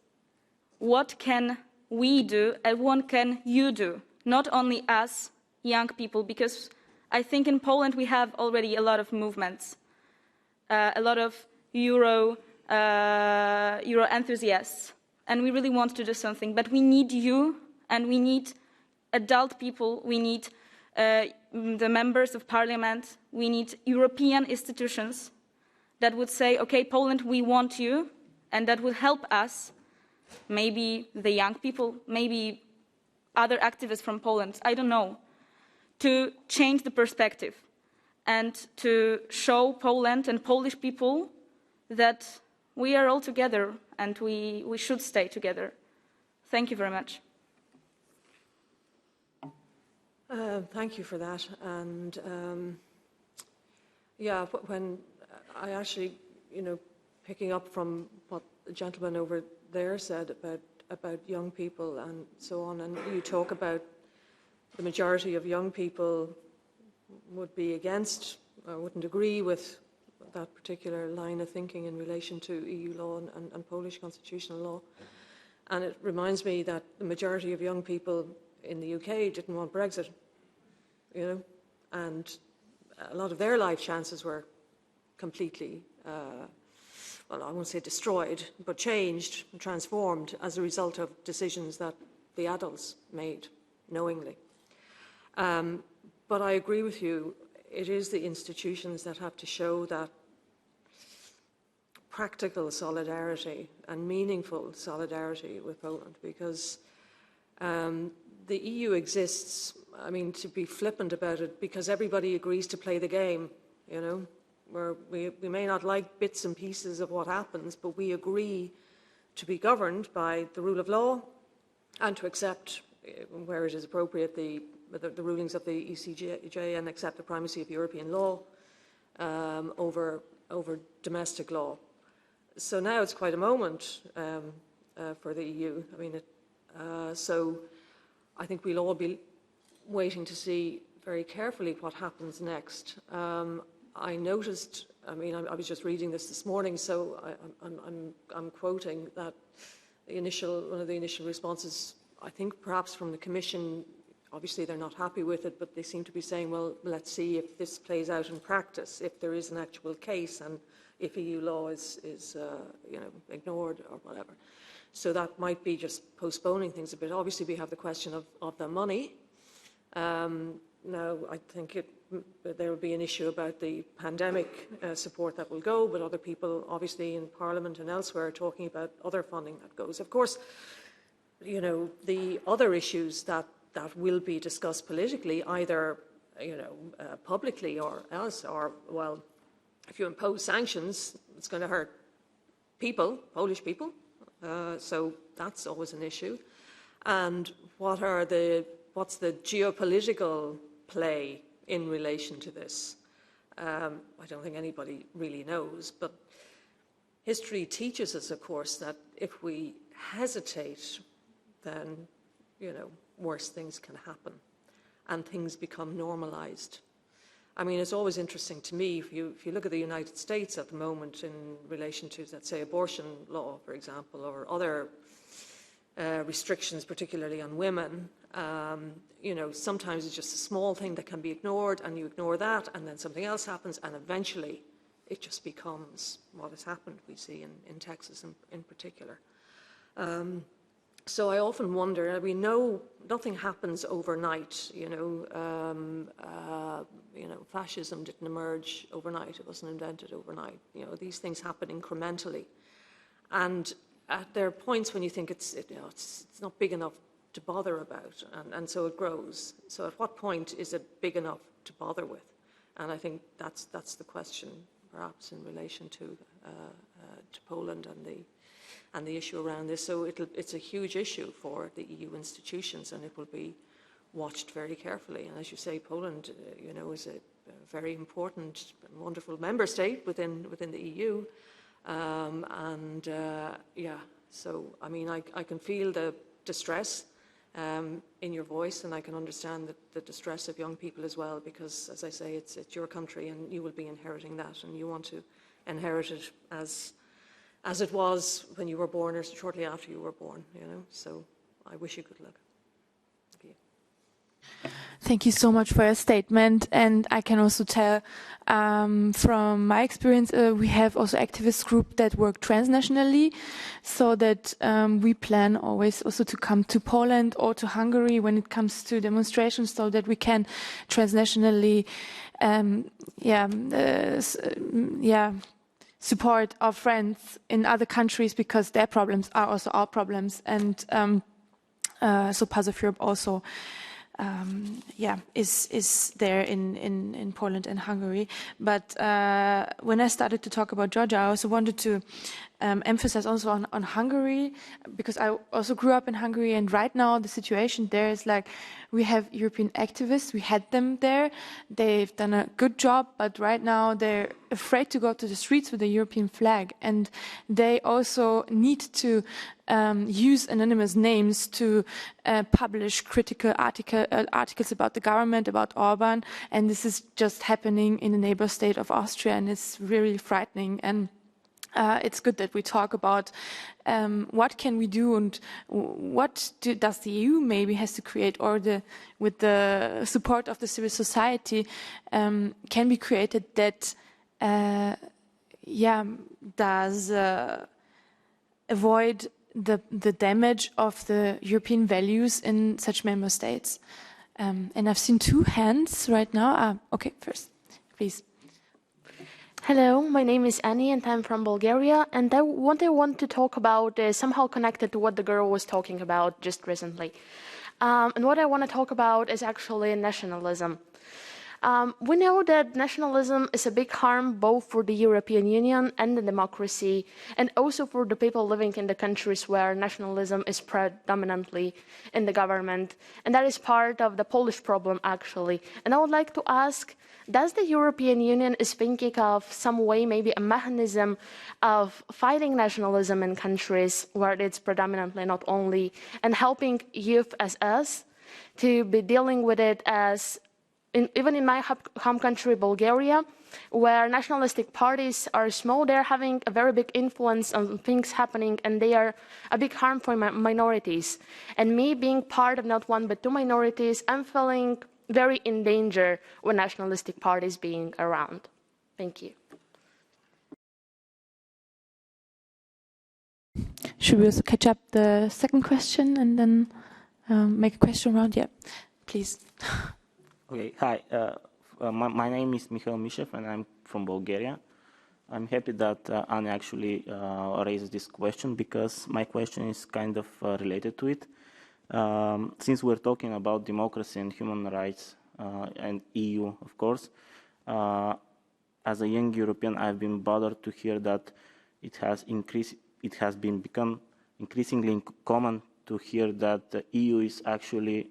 what can we do and what can you do? Not only us, young people, because I think in Poland we have already a lot of movements, a lot of Euro enthusiasts, and we really want to do something. But we need you, and we need adult people, we need the members of parliament, we need European institutions that would say, okay, Poland, we want you, and that would help us, maybe the young people, maybe other activists from Poland, I don't know, to change the perspective and to show Poland and Polish people that we are all together and we should stay together. Thank you very much. Thank you for that. And yeah, when I actually, picking up from what the gentleman over there said about young people and so on, and you talk about the majority of young people would be against or wouldn't agree with that particular line of thinking in relation to EU law and Polish constitutional law. And it reminds me that the majority of young people in the UK didn't want Brexit, and a lot of their life chances were completely, well, I won't say destroyed, but changed, transformed as a result of decisions that the adults made knowingly. But I agree with you, it is the institutions that have to show that practical solidarity and meaningful solidarity with Poland, because the EU exists, I mean, to be flippant about it, because everybody agrees to play the game, where we may not like bits and pieces of what happens, but we agree to be governed by the rule of law and to accept, where it is appropriate, the rulings of the ECJ and accept the primacy of European law over domestic law. So now it's quite a moment for the EU. I mean, so I think we'll all be waiting to see very carefully what happens next. I noticed, I mean, I was just reading this morning, so I'm quoting that one of the initial responses, I think perhaps from the Commission, obviously they're not happy with it, but they seem to be saying, well, let's see if this plays out in practice, if there is an actual case and if EU law is ignored or whatever. So that might be just postponing things a bit. Obviously, we have the question of the money. Now, I think there will be an issue about the pandemic support that will go, but other people, obviously in Parliament and elsewhere, are talking about other funding that goes. Of course, the other issues that will be discussed politically, either publicly or else, or, well, if you impose sanctions, it's going to hurt people, Polish people. So that's always an issue. And what's the geopolitical play in relation to this? I don't think anybody really knows, but history teaches us, of course, that if we hesitate, then, worse things can happen and things become normalized. I mean, it's always interesting to me, if you look at the United States at the moment in relation to, let's say, abortion law, for example, or other restrictions, particularly on women, sometimes it's just a small thing that can be ignored, and you ignore that, and then something else happens, and eventually it just becomes what has happened, we see in Texas in particular. So I often wonder, we know nothing happens overnight, fascism didn't emerge overnight, it wasn't invented overnight. These things happen incrementally. And there are points when you think it's not big enough to bother about, and so it grows. So at what point is it big enough to bother with? And I think that's the question, perhaps, in relation to Poland and the issue around this. So it's a huge issue for the EU institutions, and it will be watched very carefully. And as you say, Poland, is a very important, wonderful member state within the EU. So I mean, I can feel the distress in your voice, and I can understand the distress of young people as well, because, as I say, it's your country, and you will be inheriting that, and you want to inherit it as it was when you were born or shortly after you were born. So I wish you good luck. Thank you. Thank you so much for your statement. And I can also tell from my experience, we have also activist group that work transnationally, so that we plan always also to come to Poland or to Hungary when it comes to demonstrations, so that we can transnationally support our friends in other countries, because their problems are also our problems. And so Path of Europe also is there in Poland and Hungary. But when I started to talk about Georgia, I also wanted to emphasize also on Hungary, because I also grew up in Hungary, and right now the situation there is like, we have European activists, we had them there, they've done a good job, but right now they're afraid to go to the streets with the European flag, and they also need to use anonymous names to publish critical articles about the government, about Orban, and this is just happening in the neighbor state of Austria, and it's really frightening. And it's good that we talk about what can we do, and what does the EU maybe has to create, or with the support of the civil society can be created that does avoid the damage of the European values in such member states. And I've seen two hands right now. Okay, first, please. Hello, my name is Annie and I'm from Bulgaria, and what I want to talk about is somehow connected to what the girl was talking about just recently. And what I want to talk about is actually nationalism. We know that nationalism is a big harm both for the European Union and the democracy, and also for the people living in the countries where nationalism is predominantly in the government. And that is part of the Polish problem, actually. And I would like to ask, does the European Union is thinking of some way, maybe a mechanism of fighting nationalism in countries where it's predominantly not only, and helping youth as us to be dealing with it as, even in my home country, Bulgaria, where nationalistic parties are small, they're having a very big influence on things happening, and they are a big harm for minorities. And me being part of not one but two minorities, I'm feeling very in danger with nationalistic parties being around. Thank you. Should we also catch up the second question and then make a question round? Yeah, please. Okay, hi. My name is Mikhail Mishev and I'm from Bulgaria. I'm happy that Anne actually raised this question, because my question is kind of related to it. Since we're talking about democracy and human rights and EU, of course, as a young European, I've been bothered to hear that it has become increasingly common to hear that the EU is actually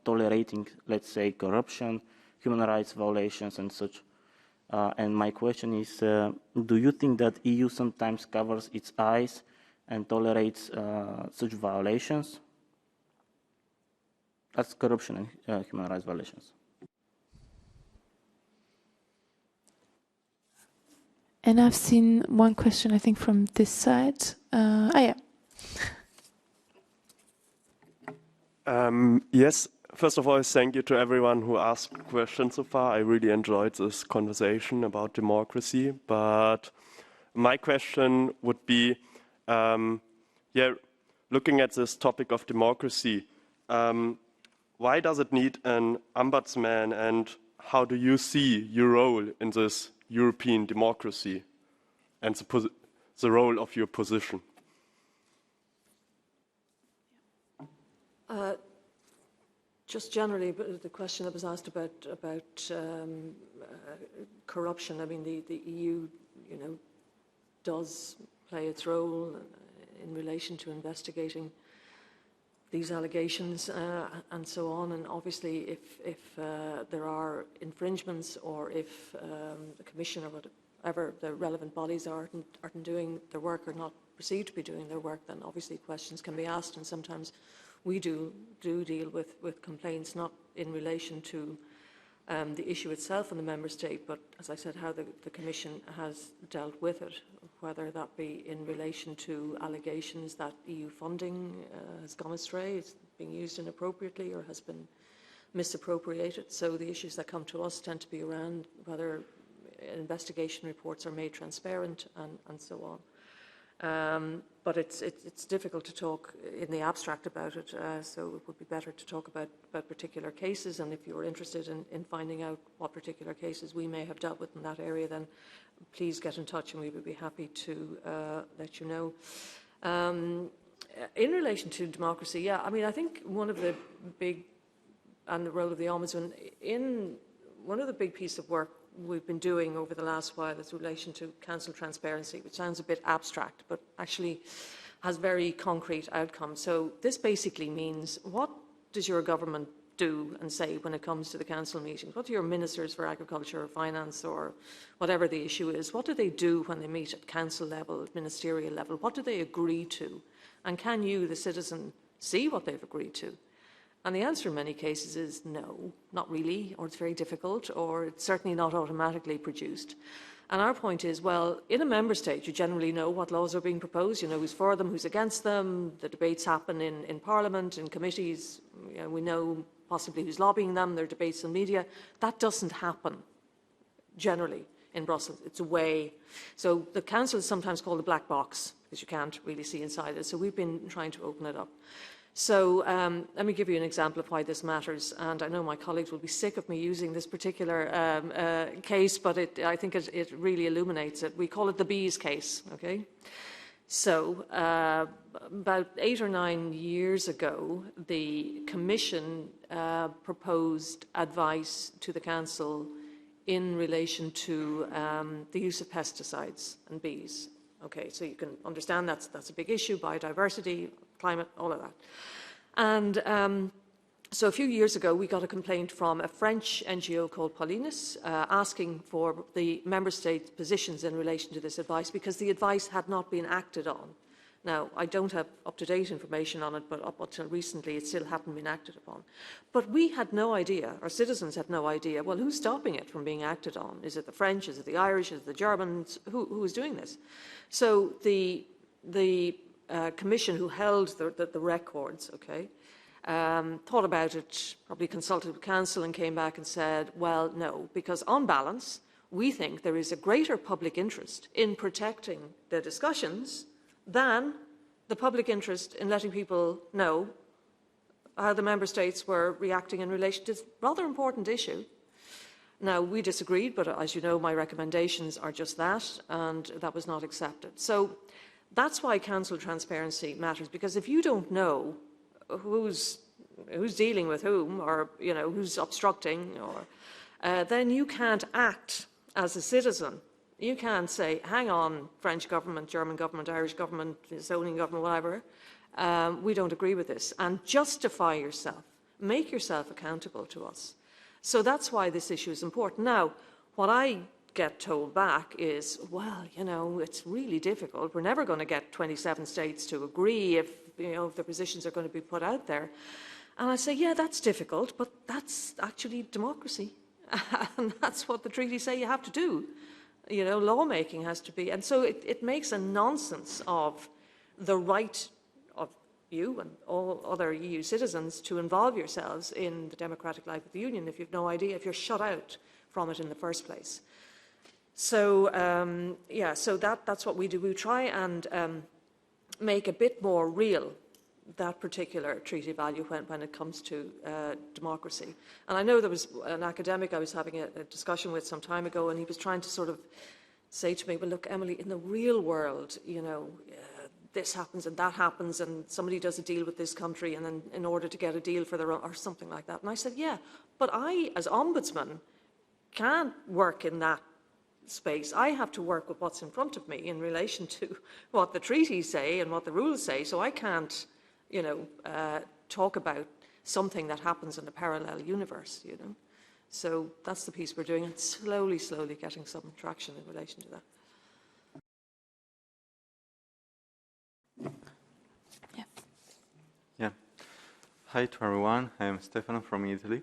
tolerating, let's say, corruption, human rights violations, and such. And my question is, do you think that EU sometimes covers its eyes and tolerates such violations? That's corruption and human rights violations. And I've seen one question, I think, from this side. Yeah. Yes, first of all, thank you to everyone who asked questions so far. I really enjoyed this conversation about democracy. But my question would be, looking at this topic of democracy, why does it need an ombudsman, and how do you see your role in this European democracy and the role of your position? just generally, the question that was asked about corruption. I mean, the EU, does play its role in relation to investigating these allegations and so on. And obviously, if there are infringements, or if the Commission or whatever the relevant bodies aren't doing their work, or not perceived to be doing their work, then obviously questions can be asked. And sometimes we do deal with complaints, not in relation to the issue itself in the member state, but as I said, how the Commission has dealt with it, whether that be in relation to allegations that EU funding has gone astray, it's being used inappropriately, or has been misappropriated. So the issues that come to us tend to be around whether investigation reports are made transparent and so on. But it's difficult to talk in the abstract about it, so it would be better to talk about particular cases. And if you're interested in finding out what particular cases we may have dealt with in that area, then please get in touch and we would be happy to let you know. In relation to democracy, yeah, I mean, I think one of the big, and the role of the Ombudsman, in one of the big pieces of work we've been doing over the last while is in relation to council transparency, which sounds a bit abstract, but actually has very concrete outcomes. So this basically means, what does your government do and say when it comes to the council meetings? What do your ministers for agriculture or finance, or whatever the issue is, what do they do when they meet at council level, at ministerial level? What do they agree to? And can you, the citizen, see what they've agreed to? And the answer in many cases is no, not really, or it's very difficult, or it's certainly not automatically produced. And our point is, well, in a member state, you generally know what laws are being proposed, you know who's for them, who's against them, the debates happen in Parliament, in committees, we know possibly who's lobbying them, there are debates in media. That doesn't happen, generally, in Brussels. It's a way. So the council is sometimes called the black box, because you can't really see inside it. So we've been trying to open it up. So let me give you an example of why this matters, and I know my colleagues will be sick of me using this particular case, but I think it really illuminates it. We call it the bees case, okay? So about 8 or 9 years ago, the Commission proposed advice to the Council in relation to the use of pesticides and bees. Okay, so you can understand that's a big issue, biodiversity, climate, all of that. And so a few years ago, we got a complaint from a French NGO called Paulinus asking for the member states' positions in relation to this advice, because the advice had not been acted on. Now, I don't have up-to-date information on it, but up until recently, it still hadn't been acted upon. But we had no idea, our citizens had no idea, well, who's stopping it from being acted on? Is it the French? Is it the Irish? Is it the Germans? Who is doing this? So the Commission, who held the records, okay, thought about it, probably consulted with Council and came back and said, well, no, because on balance, we think there is a greater public interest in protecting the discussions than the public interest in letting people know how the member states were reacting in relation to this rather important issue. Now, we disagreed, but as you know, my recommendations are just that, and that was not accepted. So that's why council transparency matters, because if you don't know who's dealing with whom, or who's obstructing, or then you can't act as a citizen. You can't say, hang on, French government, German government, Irish government, zoning government, whatever, we don't agree with this, and justify yourself, make yourself accountable to us. So that's why this issue is important. Now, what I get told back is, well, it's really difficult. We're never going to get 27 states to agree if the positions are going to be put out there. And I say, yeah, that's difficult, but that's actually democracy. And that's what the treaties say you have to do. Lawmaking has to be. And so it makes a nonsense of the right of you and all other EU citizens to involve yourselves in the democratic life of the Union if you've no idea, if you're shut out from it in the first place. So, so that's what we do. We try and make a bit more real that particular treaty value when it comes to democracy. And I know there was an academic I was having a discussion with some time ago, and he was trying to sort of say to me, well, look, Emily, in the real world, this happens and that happens and somebody does a deal with this country and then in order to get a deal for their own, or something like that. And I said, yeah, but I, as Ombudsman, can't work in that space. I have to work with what's in front of me in relation to what the treaties say and what the rules say. So I can't, you know, talk about something that happens in a parallel universe, you know. So that's the piece we're doing, and slowly getting some traction in relation to that. Yeah. Hi to everyone. I am Stefano from Italy.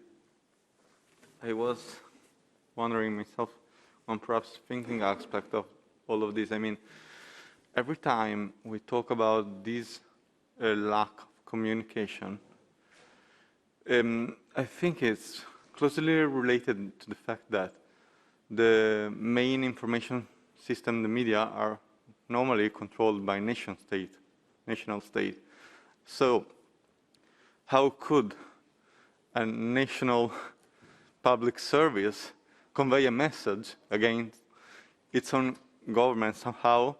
I was wondering myself on perhaps thinking aspect of all of this. I mean, every time we talk about this lack of communication, I think it's closely related to the fact that the main information system, the media, are normally controlled by national state. So how could a national public service convey a message against its own government somehow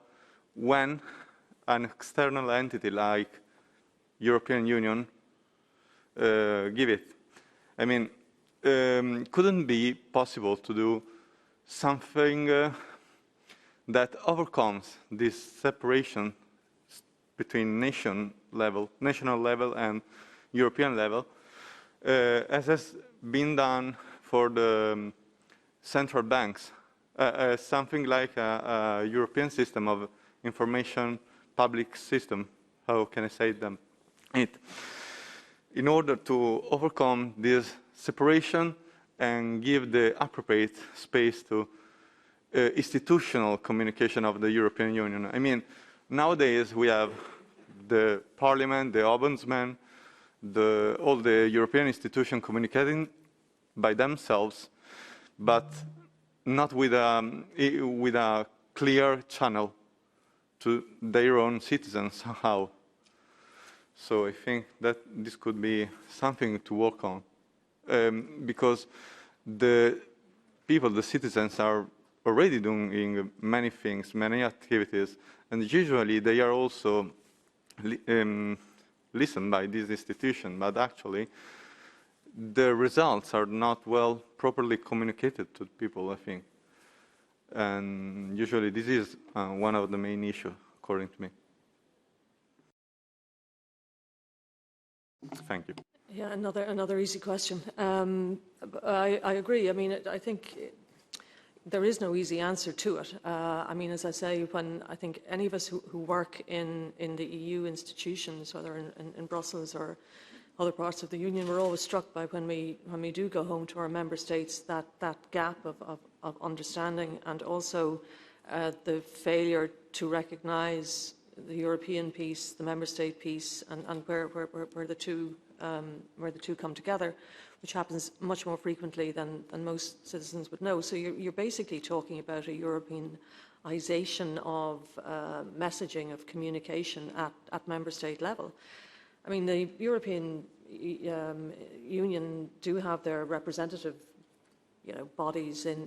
when an external entity like European Union give it? I mean, couldn't be possible to do something that overcomes this separation between national level and European level, as has been done for the central banks, something like a European system of information public system. How can I say it? In order to overcome this separation and give the appropriate space to institutional communication of the European Union. I mean, nowadays we have the Parliament, the Ombudsman, all the European institutions communicating by themselves, but not with a clear channel to their own citizens somehow. So I think that this could be something to work on, because the people, the citizens, are already doing many things, many activities, and usually they are also listened by this institution, but actually the results are not well properly communicated to people, I think. And usually this is one of the main issues, according to me. Thank you. Yeah, another easy question. I agree. I mean, I think there is no easy answer to it. I mean, as I say, when I think any of us who work in the EU institutions, whether in Brussels or other parts of the Union, we're always struck by when we do go home to our member states, that gap of understanding, and also the failure to recognise the European piece, the member state piece, and where the two come together, which happens much more frequently than most citizens would know. So you're basically talking about a Europeanisation of messaging, of communication at member state level. I mean, the European Union do have their representative, bodies in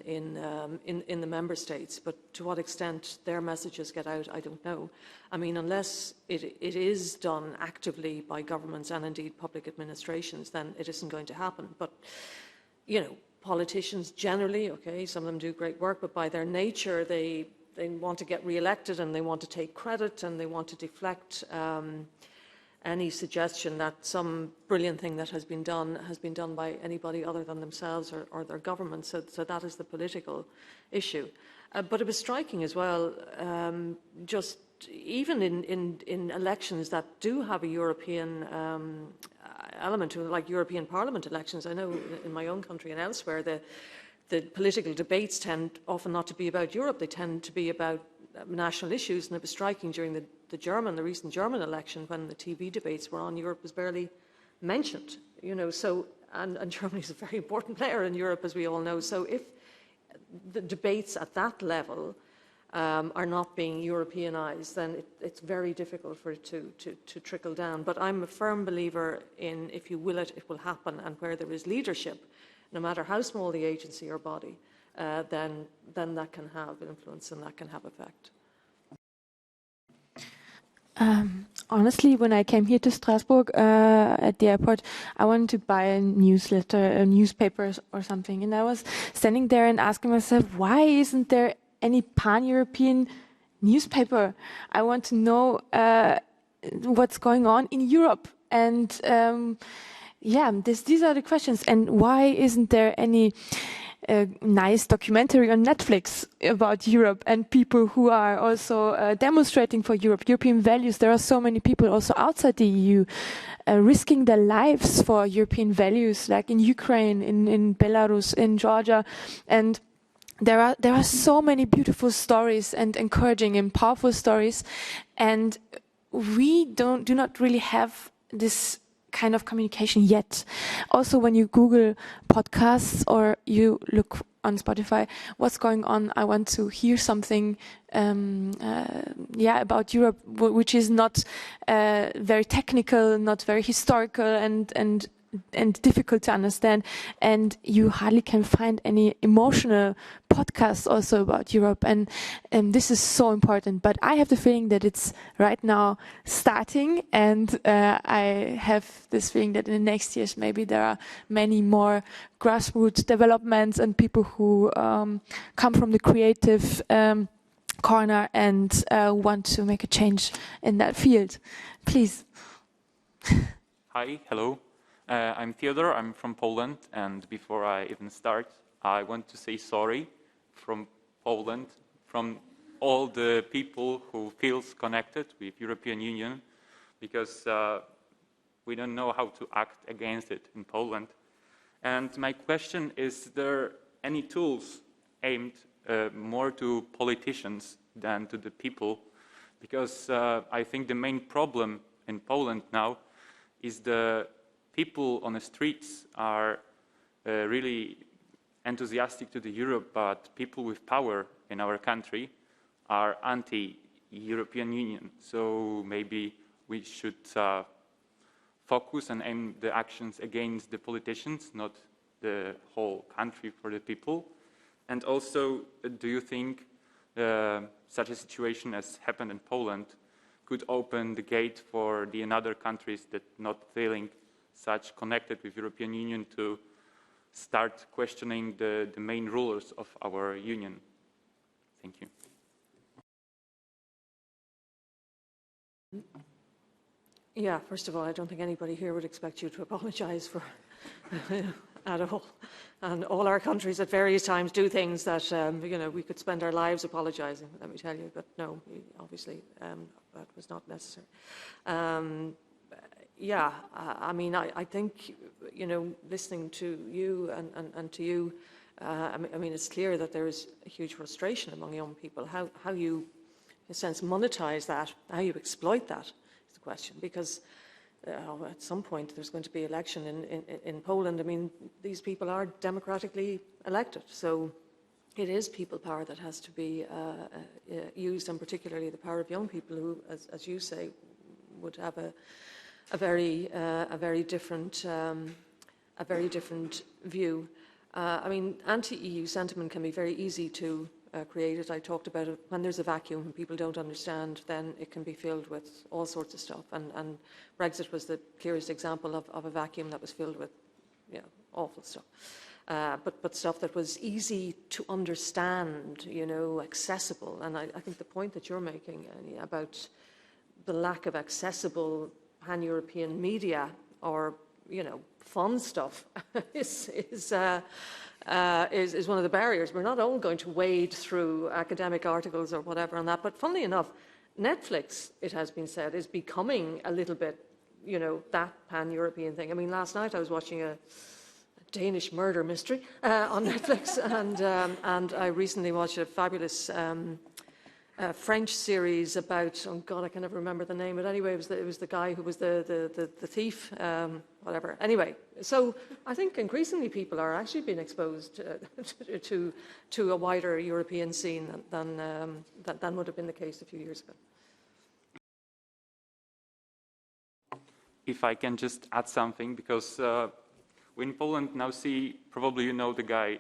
the member states, but to what extent their messages get out, I don't know. I mean, unless it is done actively by governments and indeed public administrations, then it isn't going to happen. But, politicians generally, okay, some of them do great work, but by their nature, they want to get re-elected and they want to take credit and they want to deflect any suggestion that some brilliant thing that has been done by anybody other than themselves or their government. So that is the political issue. But it was striking as well, just even in elections that do have a European element to it, like European Parliament elections. I know in my own country and elsewhere, the political debates tend often not to be about Europe. They tend to be about national issues, and it was striking during the recent German election, when the TV debates were on, Europe was barely mentioned, so, and Germany is a very important player in Europe, as we all know. So if the debates at that level are not being Europeanized, then it's very difficult for it to trickle down. But I'm a firm believer in, if you will it, it will happen, and where there is leadership, no matter how small the agency or body, then that can have influence and that can have effect. Honestly, when I came here to Strasbourg at the airport, I wanted to buy a newsletter, a newspaper or something. And I was standing there and asking myself, why isn't there any pan-European newspaper? I want to know what's going on in Europe. And yeah, these are the questions. And why isn't there any nice documentary on Netflix about Europe and people who are also demonstrating for Europe, European values? There are so many people also outside the EU risking their lives for European values, like in Ukraine, in Belarus, in Georgia. And there are so many beautiful stories and encouraging and powerful stories. And we do not really have this kind of communication yet. Also, when you Google podcasts or you look on Spotify, what's going on? I want to hear something, about Europe, which is not very technical, not very historical, and difficult to understand, and you hardly can find any emotional podcasts also about Europe, and this is so important. But I have the feeling that it's right now starting, and I have this feeling that in the next years maybe there are many more grassroots developments and people who come from the creative corner and want to make a change in that field. Please. Hi, hello. I'm Theodore, I'm from Poland, and before I even start, I want to say sorry from Poland, from all the people who feels connected with European Union, because we don't know how to act against it in Poland. And my question is there any tools aimed more to politicians than to the people? Because I think the main problem in Poland now is the people on the streets are really enthusiastic to the Europe, but people with power in our country are anti-European Union. So maybe we should focus and aim the actions against the politicians, not the whole country for the people. And also, do you think such a situation as happened in Poland could open the gate for the other countries that not feeling such connected with European Union to start questioning the main rulers of our union? Thank you. Yeah, first of all, I don't think anybody here would expect you to apologise for at all. And all our countries at various times do things that, we could spend our lives apologising, let me tell you. But no, obviously, that was not necessary. I think, listening to you and to you, it's clear that there is a huge frustration among young people. How you, in a sense, monetize that, how you exploit that is the question. Because at some point there's going to be election in Poland. These people are democratically elected. So it is people power that has to be used, and particularly the power of young people who, as you say, would have a very different view. Anti-EU sentiment can be very easy to create it. I talked about it. When there's a vacuum and people don't understand, then it can be filled with all sorts of stuff. And Brexit was the clearest example of a vacuum that was filled with, awful stuff. But stuff that was easy to understand, accessible. And I think the point that you're making, Annie, about the lack of accessible pan-European media or, fun stuff is one of the barriers. We're not all going to wade through academic articles or whatever on that. But funnily enough, Netflix, it has been said, is becoming a little bit, that pan-European thing. Last night I was watching a Danish murder mystery on Netflix, and I recently watched a fabulous French series about, oh God, I can never remember the name, but anyway, it was the guy who was the thief, whatever. Anyway, so I think increasingly people are actually being exposed to a wider European scene than would have been the case a few years ago. If I can just add something, because we in Poland now see, probably you know the guy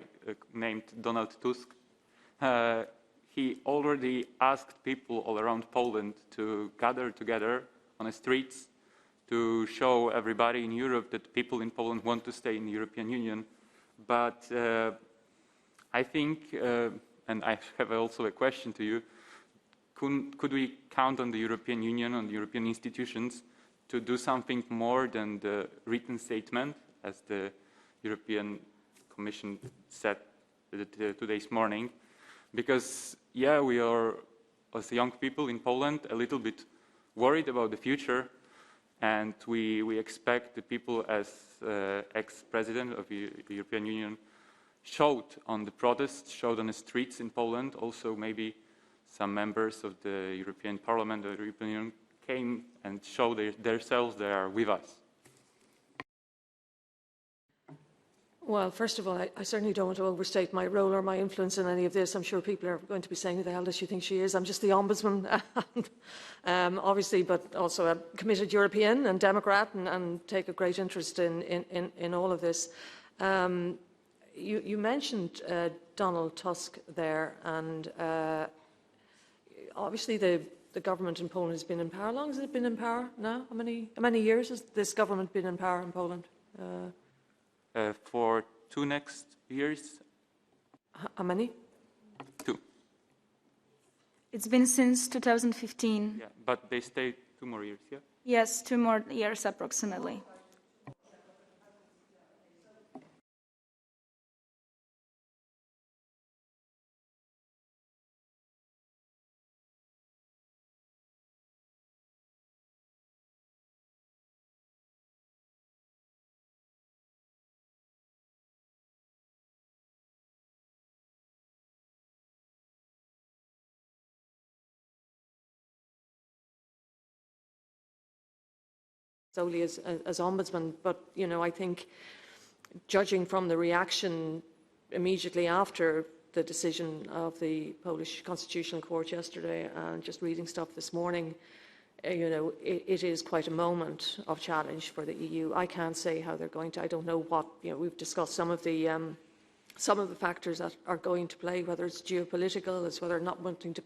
named Donald Tusk. he already asked people all around Poland to gather together on the streets to show everybody in Europe that people in Poland want to stay in the European Union. But I think, and I have also a question to you, could we count on the European Union, on the European institutions, to do something more than the written statement, as the European Commission said today's morning? Because, yeah, we are, as young people in Poland, a little bit worried about the future, and we expect the people, as ex-president of the European Union, showed on the protests, showed on the streets in Poland, also maybe some members of the European Parliament or the European Union came and showed themselves they are with us. Well, first of all, I certainly don't want to overstate my role or my influence in any of this. I'm sure people are going to be saying, who the hell does she think she is? I'm just the Ombudsman, obviously, but also a committed European and Democrat, and take a great interest in all of this. You mentioned Donald Tusk there, and obviously the government in Poland has been in power. How long has it been in power now? How many years has this government been in power in Poland? For 2 next years. How many? 2. It's been since 2015. Yeah, but they stay 2 more years, yeah? Yes, 2 more years approximately. Solely as Ombudsman, but I think, judging from the reaction immediately after the decision of the Polish Constitutional Court yesterday, and just reading stuff this morning, it is quite a moment of challenge for the EU. I can't say how they're going to. I don't know what. We've discussed some of the factors that are going to play, whether it's geopolitical, it's whether not wanting to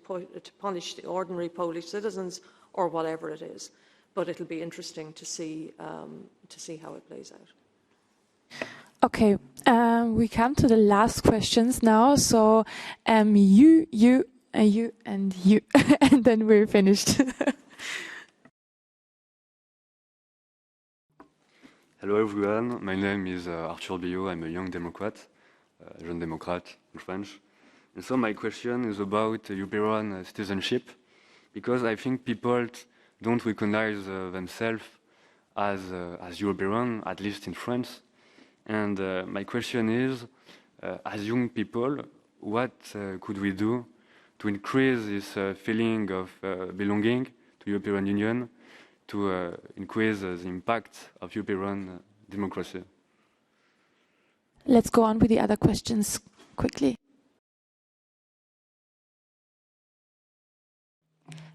punish the ordinary Polish citizens, or whatever it is. But it'll be interesting to see how it plays out. Okay, we come to the last questions now. So you, and you, and then we're finished. Hello everyone, my name is Arthur Billot. I'm a young Democrat, jeune démocrate in French. And so my question is about European citizenship, because I think people don't recognize themselves as European, at least in France. And my question is, as young people, what could we do to increase this feeling of belonging to European Union, to increase the impact of European democracy? Let's go on with the other questions quickly.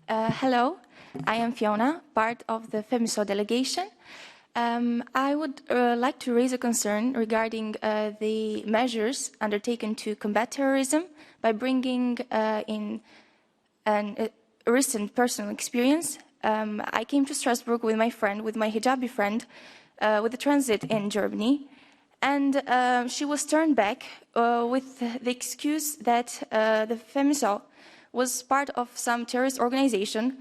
Hello, I am Fiona, part of the FEMISO delegation. I would like to raise a concern regarding the measures undertaken to combat terrorism by bringing in a recent personal experience. I came to Strasbourg with my hijabi friend, with a transit in Germany, and she was turned back with the excuse that the FEMISO was part of some terrorist organization,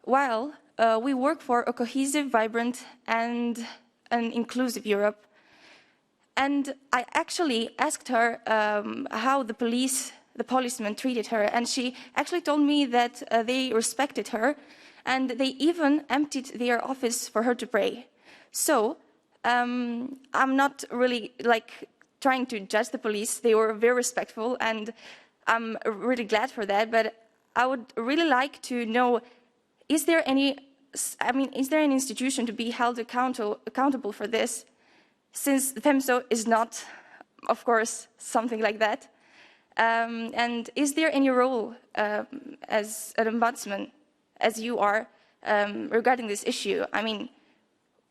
while we work for a cohesive, vibrant, and an inclusive Europe. And I actually asked her how the policemen treated her, and she actually told me that they respected her, and they even emptied their office for her to pray. So I'm not really trying to judge the police. They were very respectful, and I'm really glad for that. But I would really like to know: is there an institution to be held accountable for this? Since the FEMISO is not, of course, something like that. And is there any role as an ombudsman, as you are, regarding this issue? I mean,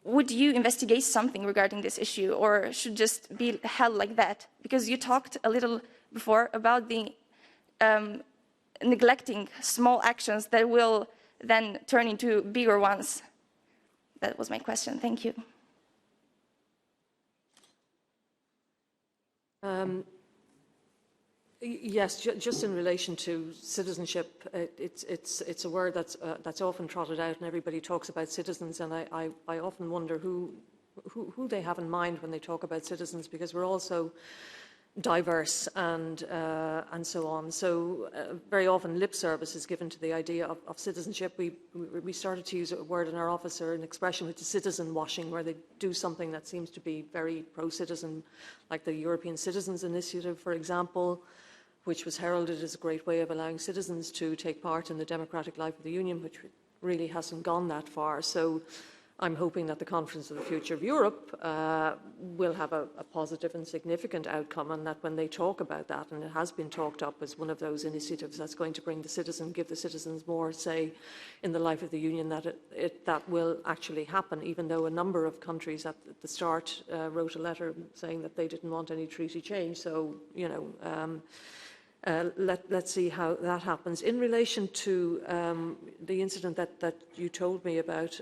would you investigate something regarding this issue, or should just be held like that? Because you talked a little before about the neglecting small actions that will then turn into bigger ones? That was my question. Thank you. Yes, just in relation to citizenship, it's a word that's often trotted out, and everybody talks about citizens, and I often wonder who they have in mind when they talk about citizens, because we're all so diverse and so on. So very often lip service is given to the idea of citizenship. We started to use a word in our office, or an expression, which is citizen washing, where they do something that seems to be very pro-citizen, like the European Citizens Initiative, for example, which was heralded as a great way of allowing citizens to take part in the democratic life of the Union, which really hasn't gone that far. So I'm hoping that the Conference of the Future of Europe will have a positive and significant outcome, and that when they talk about that, and it has been talked up as one of those initiatives that's going to bring the citizen, give the citizens more say in the life of the Union, that that will actually happen, even though a number of countries at the start wrote a letter saying that they didn't want any treaty change. So, you know, let's see how that happens. In relation to the incident that you told me about,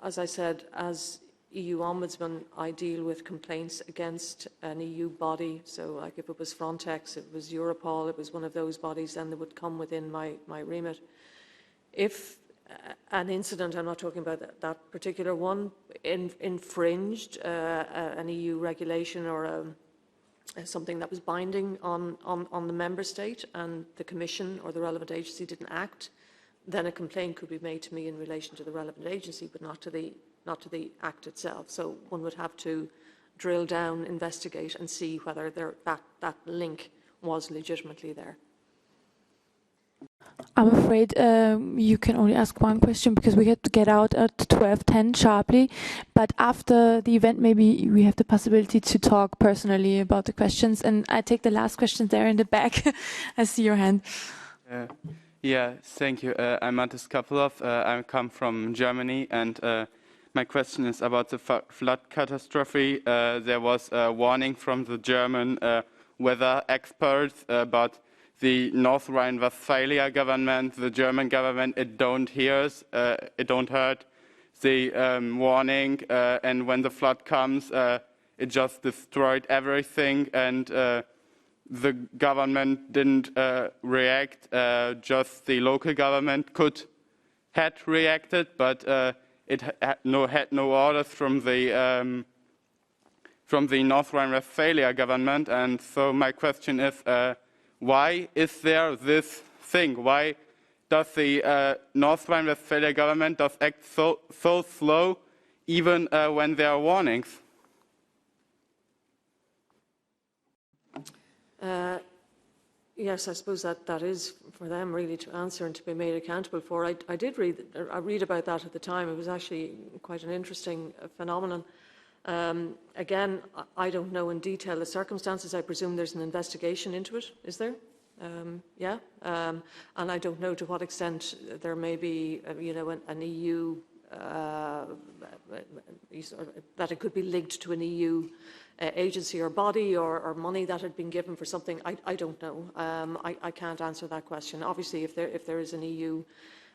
as I said, as EU Ombudsman, I deal with complaints against an EU body. So like if it was Frontex, it was Europol, it was one of those bodies, then they would come within my remit. If an incident, I'm not talking about that particular one, infringed an EU regulation or something that was binding on the member state, and the Commission or the relevant agency didn't act, then a complaint could be made to me in relation to the relevant agency, but not to the act itself. So one would have to drill down, investigate, and see whether that link was legitimately there. I'm afraid you can only ask one question, because we have to get out at 12:10 sharply. But after the event, maybe we have the possibility to talk personally about the questions. And I take the last question there in the back. I see your hand. Yeah, thank you. I'm Matis Kapilov. I come from Germany, and my question is about the flood catastrophe. There was a warning from the German weather experts about the North Rhine-Westphalia government, the German government. It don't hear us, it don't heard the warning, and when the flood comes, it just destroyed everything, and the government didn't react. Just the local government had reacted, but it had no orders from the North Rhine-Westphalia government. And so my question is, why is there this thing? Why does the North Rhine-Westphalia government act so slow, even when there are warnings? Yes, I suppose that is for them really to answer and to be made accountable for. I did read about that at the time. It was actually quite an interesting phenomenon. Again, I don't know in detail the circumstances. I presume there's an investigation into it. Is there? Yeah. And I don't know to what extent there may be, you know, an EU that it could be linked to an EU agency or body, or money that had been given for something. I don't know. I can't answer that question. Obviously, if there is an EU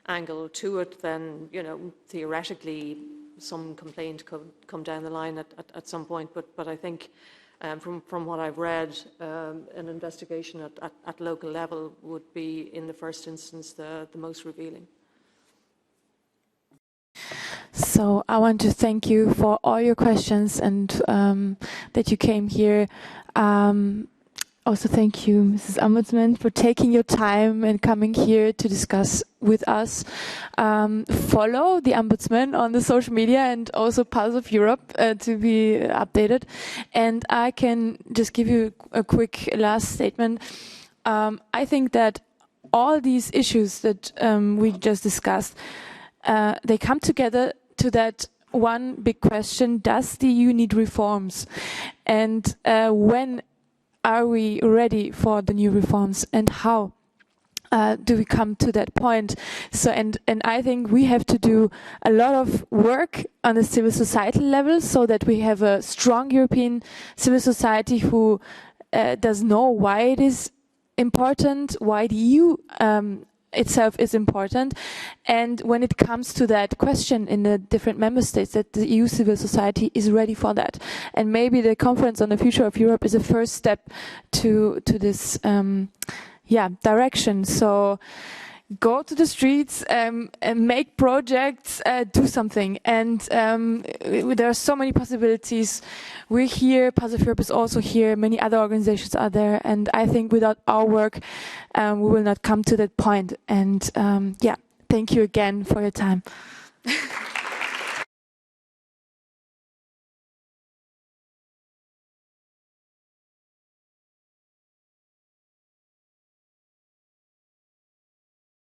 angle to it, then, you know, theoretically some complaint could come down the line at some point. But I think from what I've read, an investigation at local level would be, in the first instance, the most revealing. So I want to thank you for all your questions, and that you came here. Also thank you, Mrs. Ombudsman, for taking your time and coming here to discuss with us. Follow the Ombudsman on the social media and also Pulse of Europe to be updated. And I can just give you a quick last statement. I think that all these issues that we just discussed, they come together to that one big question: does the EU need reforms? And when are we ready for the new reforms, and how do we come to that point? So, and I think we have to do a lot of work on the civil society level, so that we have a strong European civil society who does know why it is important, why the EU itself is important, and when it comes to that question in the different member states, that the EU civil society is ready for that. And maybe the conference on the future of Europe is a first step to this direction. So go to the streets, and make projects, do something. And there are so many possibilities. We're here, Path of Europe is also here, many other organizations are there, and I think without our work, we will not come to that point. And thank you again for your time.